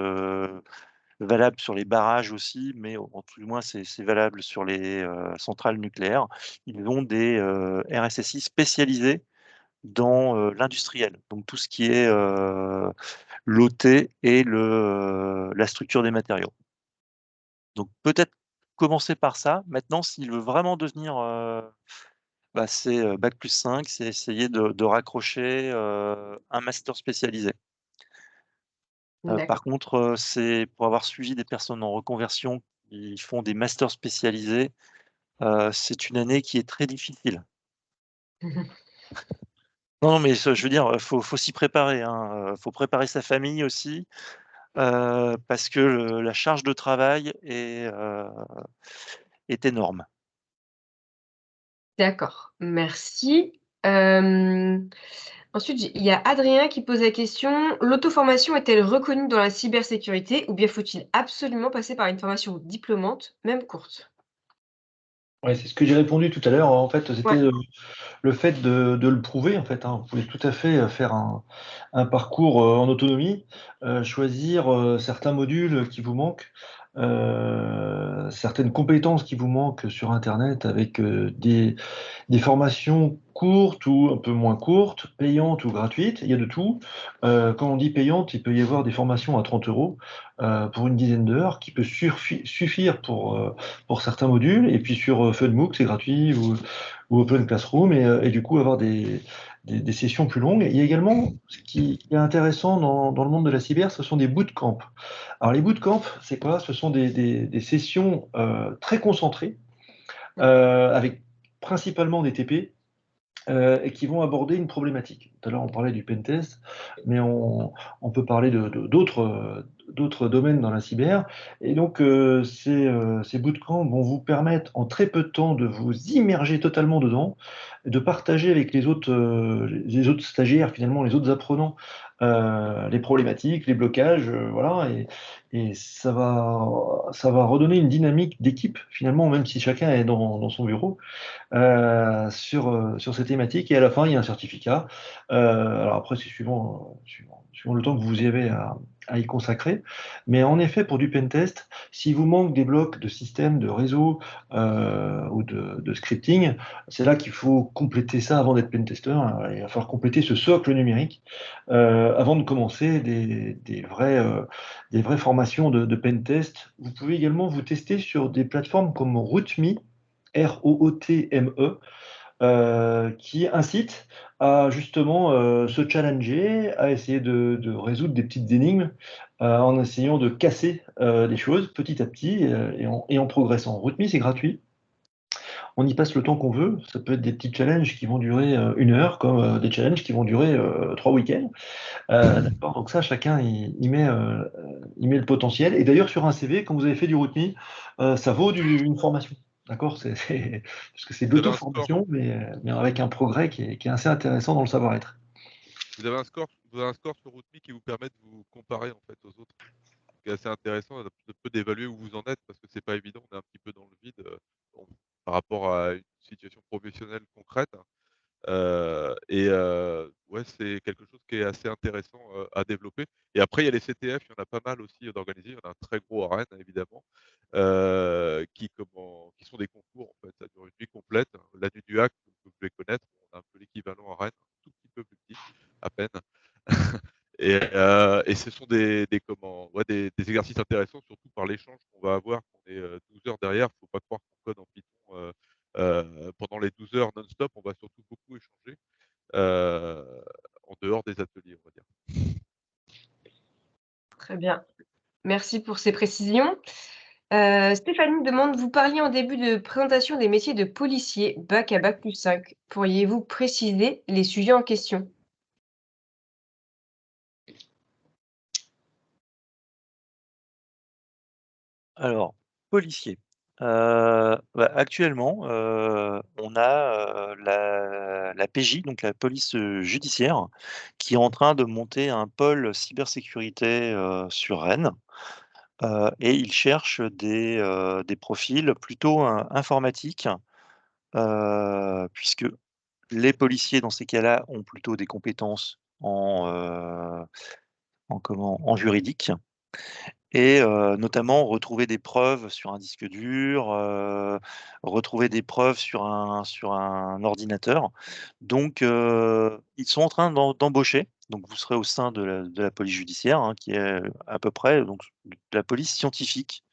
valable sur les barrages aussi, mais en tout du moins, c'est valable sur les centrales nucléaires. Ils ont des RSSI spécialisés dans l'industriel, donc tout ce qui est l'OT et la structure des matériaux. Donc peut-être commencer par ça. Maintenant, s'il veut vraiment devenir, c'est bac+5, c'est essayer de raccrocher un master spécialisé. Par D'accord. contre, c'est pour avoir suivi des personnes en reconversion qui font des masters spécialisés, c'est une année qui est très difficile. Non, mais je veux dire, faut s'y préparer, hein, faut préparer sa famille aussi, parce que la charge de travail est énorme. D'accord, merci. Ensuite, il y a Adrien qui pose la question: «L'auto-formation est-elle reconnue dans la cybersécurité ou bien faut-il absolument passer par une formation diplômante, même courte?» Ouais, c'est ce que j'ai répondu tout à l'heure. En fait, c'était Ouais, le fait de le prouver, en fait, hein. Vous pouvez tout à fait, faire un parcours, en autonomie, choisir, certains modules qui vous manquent, certaines compétences qui vous manquent sur internet avec, des formations courtes ou un peu moins courtes, payantes ou gratuites, il y a de tout. Quand on dit payante, il peut y avoir des formations à 30 € pour une dizaine d'heures qui peut suffire pour certains modules et puis sur, Funmook, c'est gratuit ou Open Classroom et du coup avoir des sessions plus longues. Il y a également, ce qui est intéressant dans le monde de la cyber, ce sont des bootcamps. Alors les bootcamps, c'est quoi? Ce sont des sessions très concentrées, avec principalement des TP, et qui vont aborder une problématique. Tout à l'heure, on parlait du pentest, mais on peut parler d'autres domaines dans la cyber. Et donc, ces bootcamps vont vous permettre, en très peu de temps, de vous immerger totalement dedans, de partager avec les autres stagiaires, finalement, les autres apprenants, les problématiques, les blocages, voilà, et ça va redonner une dynamique d'équipe, finalement, même si chacun est dans son bureau, sur ces thématiques. Et à la fin, il y a un certificat. Alors après, c'est suivant le temps que vous y avez à y consacrer. Mais en effet, pour du pentest, si vous manque des blocs de système, de réseau ou de scripting, c'est là qu'il faut compléter ça avant d'être pentester. Il va falloir compléter ce socle numérique avant de commencer des vraies formations de pentest. Vous pouvez également vous tester sur des plateformes comme Rootme, ROOTME, qui incite à justement se challenger, à essayer de résoudre des petites énigmes en essayant de casser les choses petit à petit et en progressant. Rootme, c'est gratuit. On y passe le temps qu'on veut. Ça peut être des petits challenges qui vont durer 1 heure, comme des challenges qui vont durer 3 week-ends. D'accord, donc ça, chacun il met le potentiel. Et d'ailleurs, sur un CV, quand vous avez fait du Rootme, ça vaut une formation. D'accord, parce que c'est de Vous avez un score, l'auto-formation, mais avec un progrès qui est assez intéressant dans le savoir-être. vous avez un score sur Rootme qui vous permet de vous comparer en fait aux autres. C'est assez intéressant de peu d'évaluer où vous en êtes parce que c'est pas évident, on est un petit peu dans le vide bon, par rapport à une situation professionnelle concrète. Ouais, c'est quelque chose qui est assez intéressant à développer. Et après, il y a les CTF, il y en a pas mal aussi d'organisés. Il y en a un très gros à Rennes, évidemment, qui sont des concours, en fait. Ça dure une nuit complète. La nuit du hack, vous devez connaître, on a un peu l'équivalent à Rennes, un tout petit peu plus petit, à peine. Et ce sont ouais, des exercices intéressants, surtout par l'échange qu'on va avoir. On est 12 heures derrière, il ne faut pas croire qu'on code en Python pendant les 12 heures non-stop. On va surtout beaucoup échanger en dehors des ateliers, on va dire. Très bien. Merci pour ces précisions. Stéphanie demande: vous parliez en début de présentation des métiers de policier, bac à bac+5. Pourriez-vous préciser les sujets en question? Alors, policier. Actuellement, on a la PJ, donc la police judiciaire, qui est en train de monter un pôle cybersécurité sur Rennes. Et ils cherchent des profils plutôt informatiques, puisque les policiers, dans ces cas-là, ont plutôt des compétences en juridique. Et notamment retrouver des preuves sur un disque dur, retrouver des preuves sur un ordinateur. Donc ils sont en train d'embaucher. Donc vous serez au sein de la police judiciaire, hein, qui est à peu près donc de la police scientifique.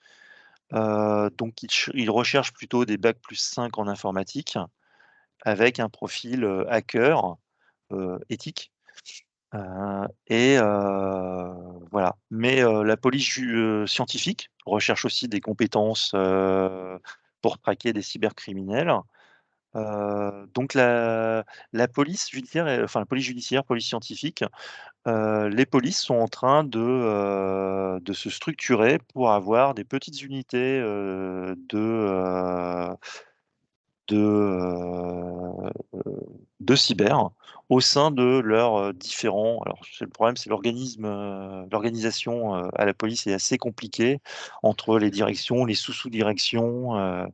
Donc ils recherchent plutôt des bac+5 en informatique avec un profil, hacker, éthique. Et voilà. Mais la police scientifique recherche aussi des compétences, pour traquer des cybercriminels. Donc la police judiciaire enfin la police judiciaire, police scientifique, les polices sont en train de se structurer pour avoir des petites unités, de, de cyber au sein de leurs, différents alors c'est le problème, c'est l'organisation, à la police est assez compliquée entre les directions, les sous-directions,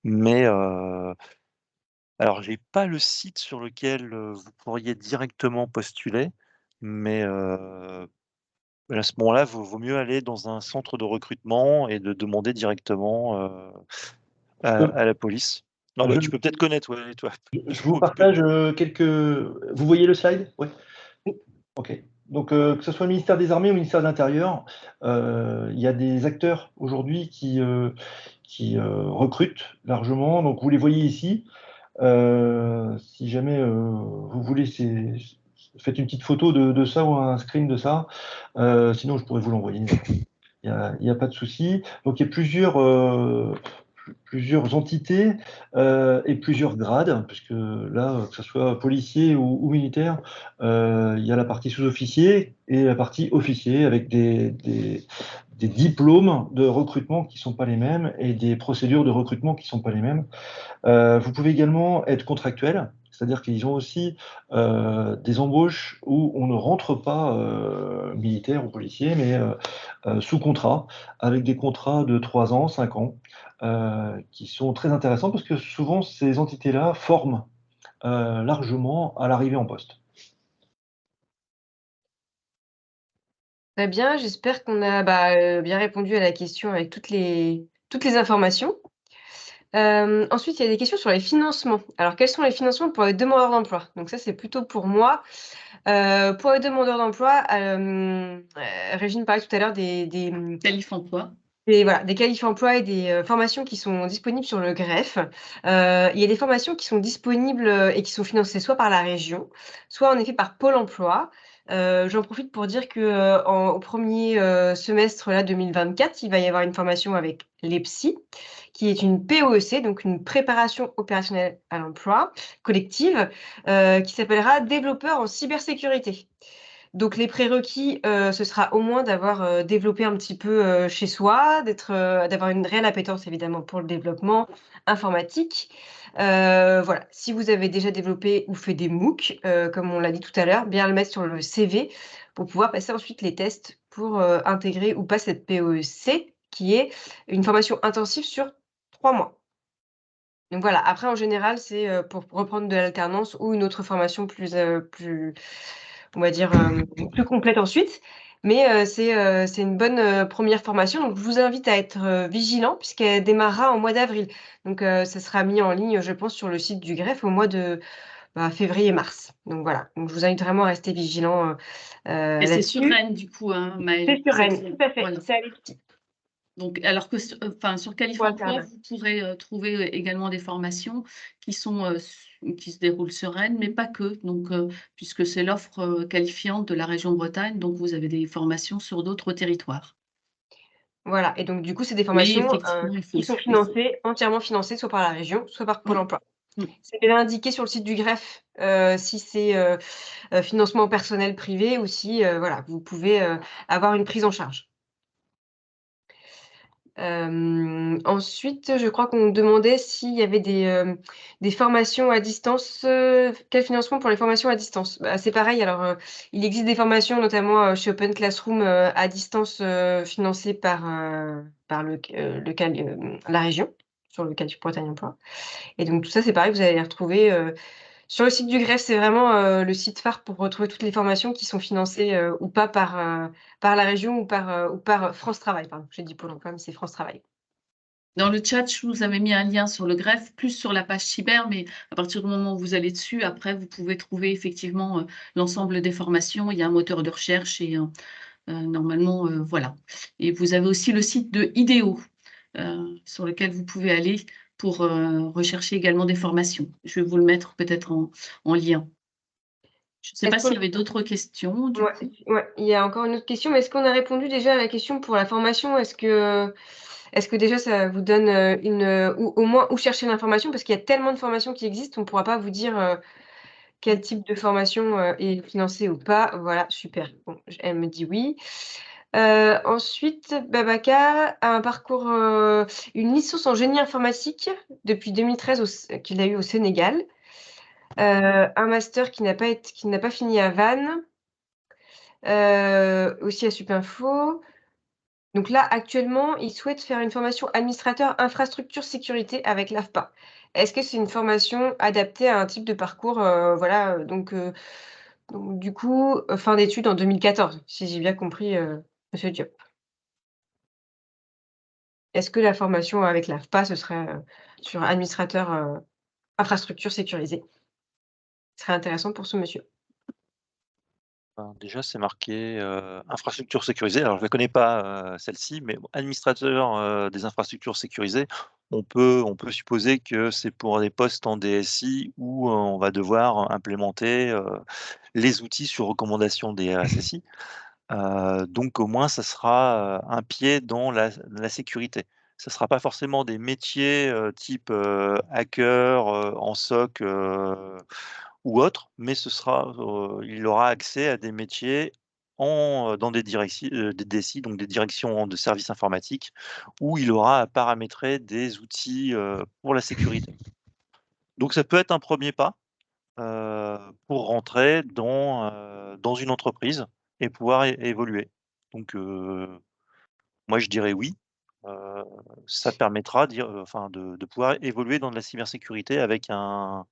mais alors j'ai pas le site sur lequel, vous pourriez directement postuler, mais à ce moment-là, vaut mieux aller dans un centre de recrutement et de demander directement, à la police. Non, bah, Je, tu peux peut-être connaître, ouais, toi. je vous partage quelques. Vous voyez le slide? Oui. Ok. Donc, que ce soit le ministère des Armées ou le ministère de l'Intérieur, il y a des acteurs aujourd'hui qui recrutent largement. Donc, vous les voyez ici. Si jamais vous voulez, faites une petite photo de ça ou un screen de ça. Sinon, je pourrais vous l'envoyer. Il n'y a pas de souci. Donc, il y a plusieurs entités et plusieurs grades, puisque là, que ce soit policier ou militaire, il y a la partie sous-officier et la partie officier avec des diplômes de recrutement qui ne sont pas les mêmes et des procédures de recrutement qui ne sont pas les mêmes. Vous pouvez également être contractuel, c'est-à-dire qu'ils ont aussi des embauches où on ne rentre pas militaire ou policier, mais sous contrat, avec des contrats de 3 ans, 5 ans, qui sont très intéressants parce que souvent ces entités-là forment largement à l'arrivée en poste. Très bien, j'espère qu'on a bien répondu à la question avec toutes les informations. Ensuite, il y a des questions sur les financements. Alors, quels sont les financements pour les demandeurs d'emploi? Donc ça, c'est plutôt pour moi. Pour les demandeurs d'emploi, Régine parlait tout à l'heure des Qualif emploi. voilà, des qualifs emploi et des formations qui sont disponibles sur le greffe. Il y a des formations qui sont disponibles et qui sont financées soit par la région, soit en effet par Pôle emploi. J'en profite pour dire que au premier semestre là, 2024, il va y avoir une formation avec l'EPSI, qui est une POEC, donc une préparation opérationnelle à l'emploi collective, qui s'appellera développeur en cybersécurité. Donc les prérequis, ce sera au moins d'avoir développé un petit peu chez soi, d'avoir une réelle appétence évidemment pour le développement informatique. Voilà, si vous avez déjà développé ou fait des MOOC, comme on l'a dit tout à l'heure, bien le mettre sur le CV pour pouvoir passer ensuite les tests pour intégrer ou pas cette POEC, qui est une formation intensive sur 3 mois. Donc voilà, après en général, c'est pour reprendre de l'alternance ou une autre formation plus on va dire, plus complète ensuite. Mais c'est une bonne première formation. Donc je vous invite à être vigilant puisqu'elle démarrera en mois d'avril. Donc ça sera mis en ligne, je pense, sur le site du greffe au mois de février-mars. Donc voilà, donc je vous invite vraiment à rester vigilant Et c'est sur là-dessus. Rennes, du coup, hein, Maëlle. C'est sur Rennes, tout à fait. Voilà. C'est à l'EPSI. Donc, alors que, sur Qualif Pour emploi, alternance. vous pourrez trouver également des formations qui se déroulent sur Rennes, mais pas que. Donc, puisque c'est l'offre qualifiante de la région Bretagne, donc vous avez des formations sur d'autres territoires. Voilà, et donc du coup, c'est des Mais formations effectivement, il faut qui sont entièrement financées, soit par la région, soit par Pôle Mmh. emploi. Mmh. C'est bien indiqué sur le site du greffe, si c'est financement personnel privé ou si voilà, vous pouvez avoir une prise en charge. Ensuite, je crois qu'on demandait s'il y avait des formations à distance, quel financement pour les formations à distance? Bah, c'est pareil, alors il existe des formations notamment chez Open Classroom à distance, financées par la région, sur le cas du Bretagne Emploi, et donc tout ça, c'est pareil, vous allez les retrouver sur le site du greffe. C'est vraiment le site phare pour retrouver toutes les formations qui sont financées ou pas par la région ou par France Travail. Pardon, j'ai dit Pôle emploi, mais c'est France Travail. Dans le chat, je vous avais mis un lien sur le greffe, plus sur la page cyber, mais à partir du moment où vous allez dessus, après, vous pouvez trouver effectivement l'ensemble des formations. Il y a un moteur de recherche et normalement, voilà. Et vous avez aussi le site de IDEO sur lequel vous pouvez aller pour rechercher également des formations. Je vais vous le mettre peut-être en lien. Je ne sais pas Est-ce qu'on s'il y avait d'autres questions, du coup. ouais, il y a encore une autre question, mais est-ce qu'on a répondu déjà à la question pour la formation? Est-ce que déjà ça vous donne, ou au moins où chercher l'information? Parce qu'il y a tellement de formations qui existent, on ne pourra pas vous dire quel type de formation est financée ou pas. Voilà, super. Bon, elle me dit oui. Ensuite, Babacar a un parcours, une licence en génie informatique depuis 2013 qu'il a eu au Sénégal. Un master qui n'a pas fini à Vannes, aussi à Supinfo. Donc là, actuellement, il souhaite faire une formation administrateur infrastructure sécurité avec l'AFPA. Est-ce que c'est une formation adaptée à un type de parcours, voilà, donc du coup, fin d'études en 2014, si j'ai bien compris, monsieur Diop? Est-ce que la formation avec l'AFPA, ce serait, sur administrateur, infrastructure sécurisée? Ce serait intéressant pour ce monsieur. Déjà, c'est marqué infrastructure sécurisée. Alors, je ne la connais pas, celle-ci, mais bon, administrateur des infrastructures sécurisées, on peut supposer que c'est pour des postes en DSI où on va devoir implémenter les outils sur recommandation des RSSI. Donc, au moins, ça sera un pied dans la sécurité. Ça ne sera pas forcément des métiers type hacker en SOC ou autre, mais il aura accès à des métiers dans des DSI, donc des directions de services informatiques, où il aura à paramétrer des outils pour la sécurité. Donc ça peut être un premier pas pour rentrer dans une entreprise et pouvoir évoluer. Donc moi je dirais oui. Heu, Ça permettra de pouvoir évoluer dans de la cybersécurité avec un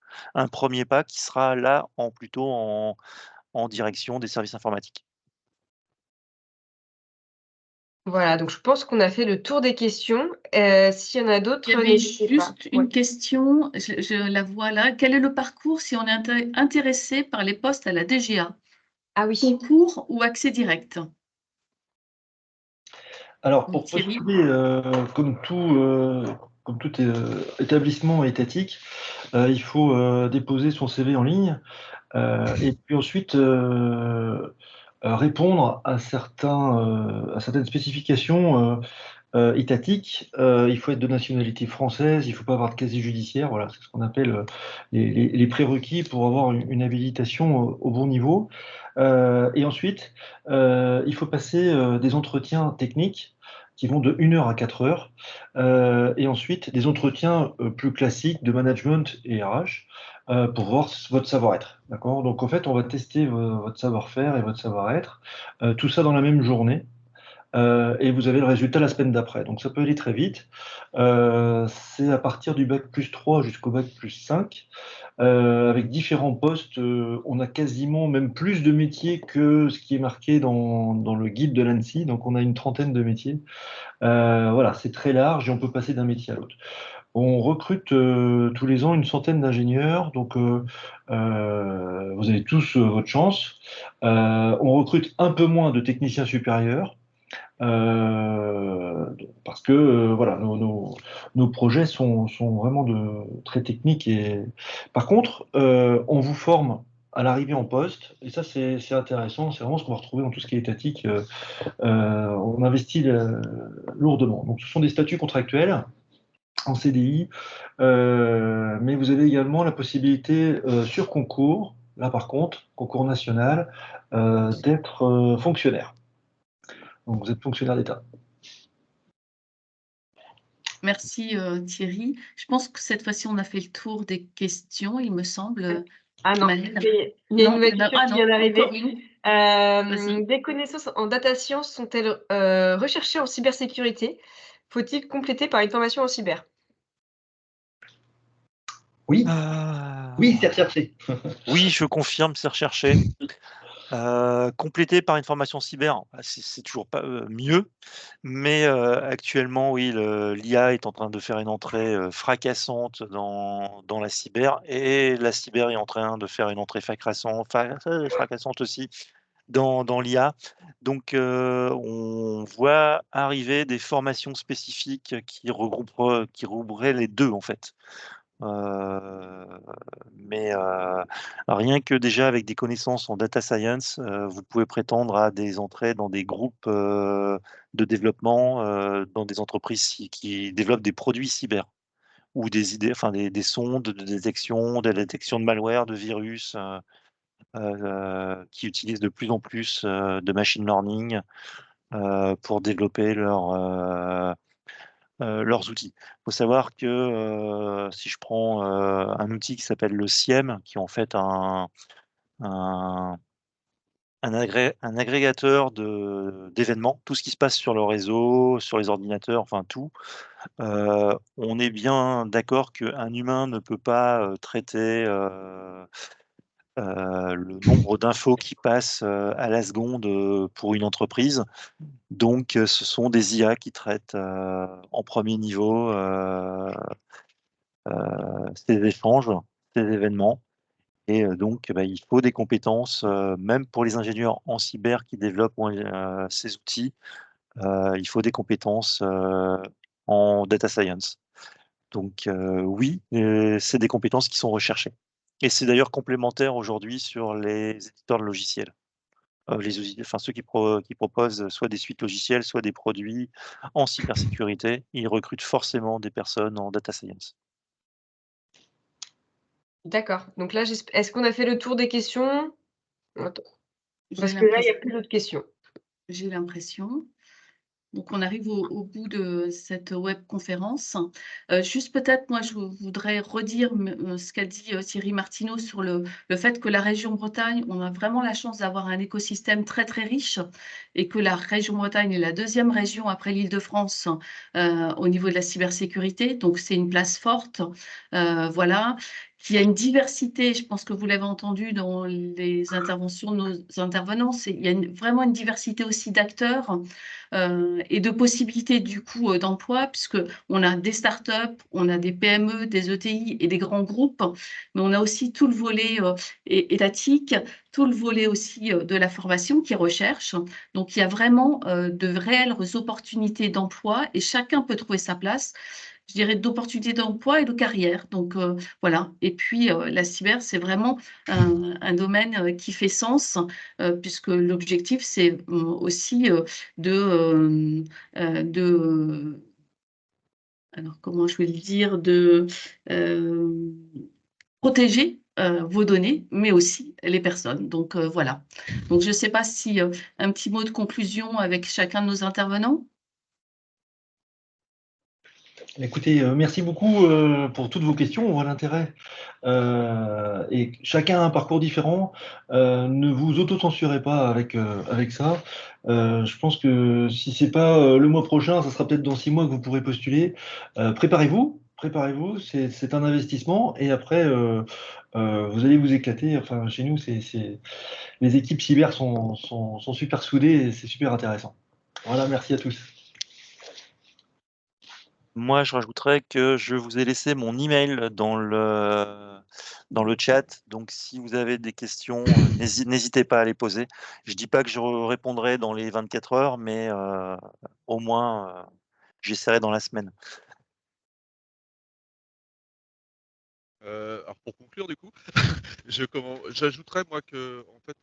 premier pas qui sera là plutôt en direction des services informatiques. Voilà, donc je pense qu'on a fait le tour des questions. S'il y en a Il d'autres, y avait n'hésitez pas. juste une question, je la vois là. Quel est le parcours si on est intéressé par les postes à la DGA? Ah oui. Concours ou accès direct? Alors, Donc pour Thierry? postuler, comme tout établissement étatique, il faut déposer son CV en ligne, et puis ensuite répondre à certaines spécifications étatiques. Il faut être de nationalité française, il ne faut pas avoir de casier judiciaire. Voilà, c'est ce qu'on appelle les prérequis pour avoir une habilitation au bon niveau. Et ensuite, il faut passer des entretiens techniques qui vont de 1 heure à 4 heures, et ensuite des entretiens plus classiques de management et RH pour voir votre savoir-être. D'accord? Donc en fait, on va tester votre savoir-faire et votre savoir-être, tout ça dans la même journée. Et vous avez le résultat la semaine d'après. Donc ça peut aller très vite. C'est à partir du bac plus 3 jusqu'au bac plus 5. Avec différents postes, on a quasiment même plus de métiers que ce qui est marqué dans le guide de l'ANSSI. Donc on a une trentaine de métiers. Voilà, c'est très large et on peut passer d'un métier à l'autre. On recrute tous les ans une centaine d'ingénieurs, donc vous avez tous votre chance. On recrute un peu moins de techniciens supérieurs. Parce que voilà, nos projets sont vraiment très techniques. Et par contre, on vous forme à l'arrivée en poste, et ça c'est intéressant, c'est vraiment ce qu'on va retrouver dans tout ce qui est étatique. On investit lourdement. Donc ce sont des statuts contractuels en CDI, mais vous avez également la possibilité sur concours, là par contre, concours national, d'être fonctionnaire. Donc vous êtes fonctionnaire d'État. Merci, Thierry. Je pense que cette fois-ci, on a fait le tour des questions, il me semble, Ah non, Maëlle? il y a une Non, nouvelle question qui vient encore d'arriver. une? Vas-y. Des connaissances en data science sont-elles recherchées en cybersécurité? Faut-il compléter par une formation en cyber? Oui, oui, c'est Ah, recherché. oui, je confirme, c'est recherché. Complété par une formation cyber, c'est toujours pas mieux, mais actuellement, oui, l'IA est en train de faire une entrée fracassante dans la cyber, et la cyber est en train de faire une entrée fracassante aussi dans l'IA. Donc on voit arriver des formations spécifiques qui regrouperaient les deux, en fait. Mais rien que déjà avec des connaissances en data science, vous pouvez prétendre à des entrées dans des groupes de développement, dans des entreprises qui développent des produits cyber, ou des sondes de détection de malware, de virus, qui utilisent de plus en plus de machine learning pour développer leurs outils. Il faut savoir que si je prends un outil qui s'appelle le SIEM, qui est en fait un un agrégateur d'événements, tout ce qui se passe sur le réseau, sur les ordinateurs, enfin tout. On est bien d'accord qu'un humain ne peut pas traiter le nombre d'infos qui passent à la seconde pour une entreprise. Donc ce sont des IA qui traitent en premier niveau ces échanges, ces événements, Et donc, il faut des compétences, même pour les ingénieurs en cyber qui développent ces outils, il faut des compétences en data science. Donc oui, c'est des compétences qui sont recherchées. Et c'est d'ailleurs complémentaire aujourd'hui sur les éditeurs de logiciels. Enfin, ceux qui proposent soit des suites logicielles, soit des produits en cybersécurité, ils recrutent forcément des personnes en data science. D'accord. Donc là, est-ce qu'on a fait le tour des questions? Attends, J'ai parce que là, il y a l'impression. plus d'autres questions. J'ai l'impression. Donc, on arrive au bout de cette webconférence. Juste peut-être, moi, je voudrais redire ce qu'a dit Thierry Martineau sur le fait que la région Bretagne, on a vraiment la chance d'avoir un écosystème très, très riche et que la région Bretagne est la deuxième région après l'Île-de-France au niveau de la cybersécurité. Donc, c'est une place forte. Voilà. Qu'il y a une diversité, je pense que vous l'avez entendu dans les interventions de nos intervenants, il y a vraiment une diversité aussi d'acteurs et de possibilités du coup d'emploi, puisque on a des startups, on a des PME, des ETI et des grands groupes, mais on a aussi tout le volet étatique, tout le volet aussi de la formation qui est recherche. Donc il y a vraiment de réelles opportunités d'emploi et chacun peut trouver sa place, je dirais, d'opportunités d'emploi et de carrière. Donc voilà. Et puis la cyber, c'est vraiment un domaine qui fait sens, puisque l'objectif, c'est aussi de, alors comment je vais le dire, de protéger vos données, mais aussi les personnes. Donc voilà. Donc je ne sais pas si un petit mot de conclusion avec chacun de nos intervenants. Écoutez, merci beaucoup pour toutes vos questions. On voit l'intérêt. Et chacun a un parcours différent. Ne vous auto-censurez pas avec ça. Je pense que si c'est pas le mois prochain, ça sera peut-être dans 6 mois que vous pourrez postuler. Préparez-vous. C'est un investissement. Et après, vous allez vous éclater. Enfin, chez nous, les équipes cyber sont super soudées et c'est super intéressant. Voilà, merci à tous. Moi, je rajouterais que je vous ai laissé mon email dans le chat. Donc, si vous avez des questions, n'hésitez pas à les poser. Je dis pas que je répondrai dans les 24 heures, mais au moins, j'essaierai dans la semaine. Alors pour conclure du coup, j'ajouterais moi que en fait,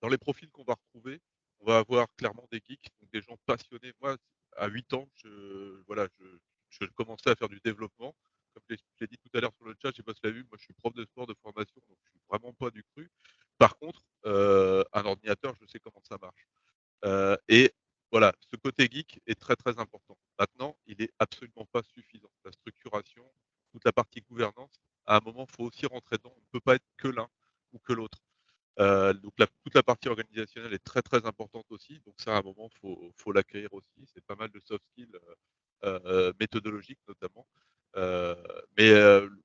dans les profils qu'on va retrouver, on va avoir clairement des geeks, donc des gens passionnés. Moi, à 8 ans, je commençais à faire du développement. Comme je l'ai dit tout à l'heure sur le chat, je sais pas si tu l'as vu, moi je suis prof de sport de formation, donc je suis vraiment pas du cru. Par contre, un ordinateur, je sais comment ça marche. Et voilà, ce côté geek est très, très important. Maintenant, il est absolument pas suffisant. La structuration, toute la partie gouvernance, à un moment, il faut aussi rentrer dedans. On ne peut pas être que l'un ou que l'autre. Donc toute la partie organisationnelle est très, très importante aussi. Donc ça, à un moment, faut l'acquérir aussi. C'est pas mal de soft skills, méthodologiques notamment. Mais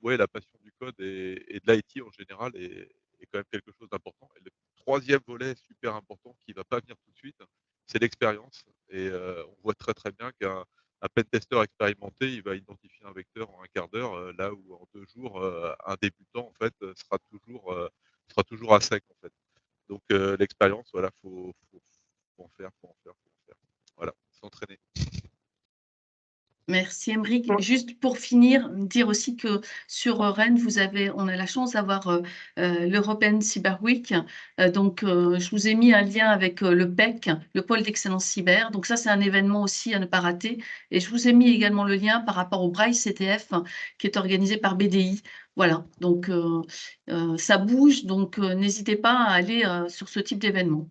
ouais, la passion du code et de l'IT en général est quand même quelque chose d'important. Et le 3e volet super important qui va pas venir tout de suite, c'est l'expérience. Et on voit très, très bien qu'un pentester expérimenté, il va identifier un vecteur en 1/4 d'heure, là où en 2 jours, un débutant en fait, sera toujours à sec en fait. Donc l'expérience, voilà, faut en faire. Voilà, s'entraîner. Merci Émeric. Ouais. Juste pour finir, dire aussi que sur Rennes, on a la chance d'avoir l'European Cyber Week. Donc, je vous ai mis un lien avec le PEC, le pôle d'excellence cyber. Donc ça, c'est un événement aussi à ne pas rater. Et je vous ai mis également le lien par rapport au Braille CTF qui est organisé par BDI. Voilà, donc ça bouge, donc n'hésitez pas à aller sur ce type d'événement.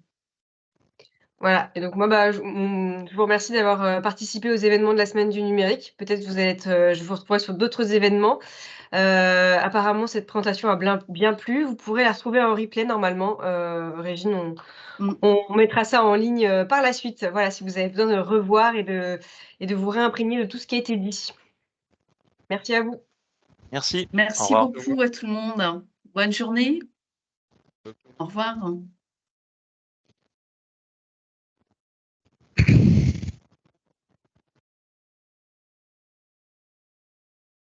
Voilà, et donc moi, je vous remercie d'avoir participé aux événements de la semaine du numérique. Peut-être vous allez être, je vous retrouverai sur d'autres événements. Apparemment, cette présentation a bien plu. Vous pourrez la retrouver en replay normalement. Régine, Mm. on mettra ça en ligne par la suite. Voilà, si vous avez besoin de revoir et de vous réimprégner de tout ce qui a été dit. Merci à vous. Merci. Au Merci revoir. beaucoup à tout le monde. Bonne journée. Au revoir.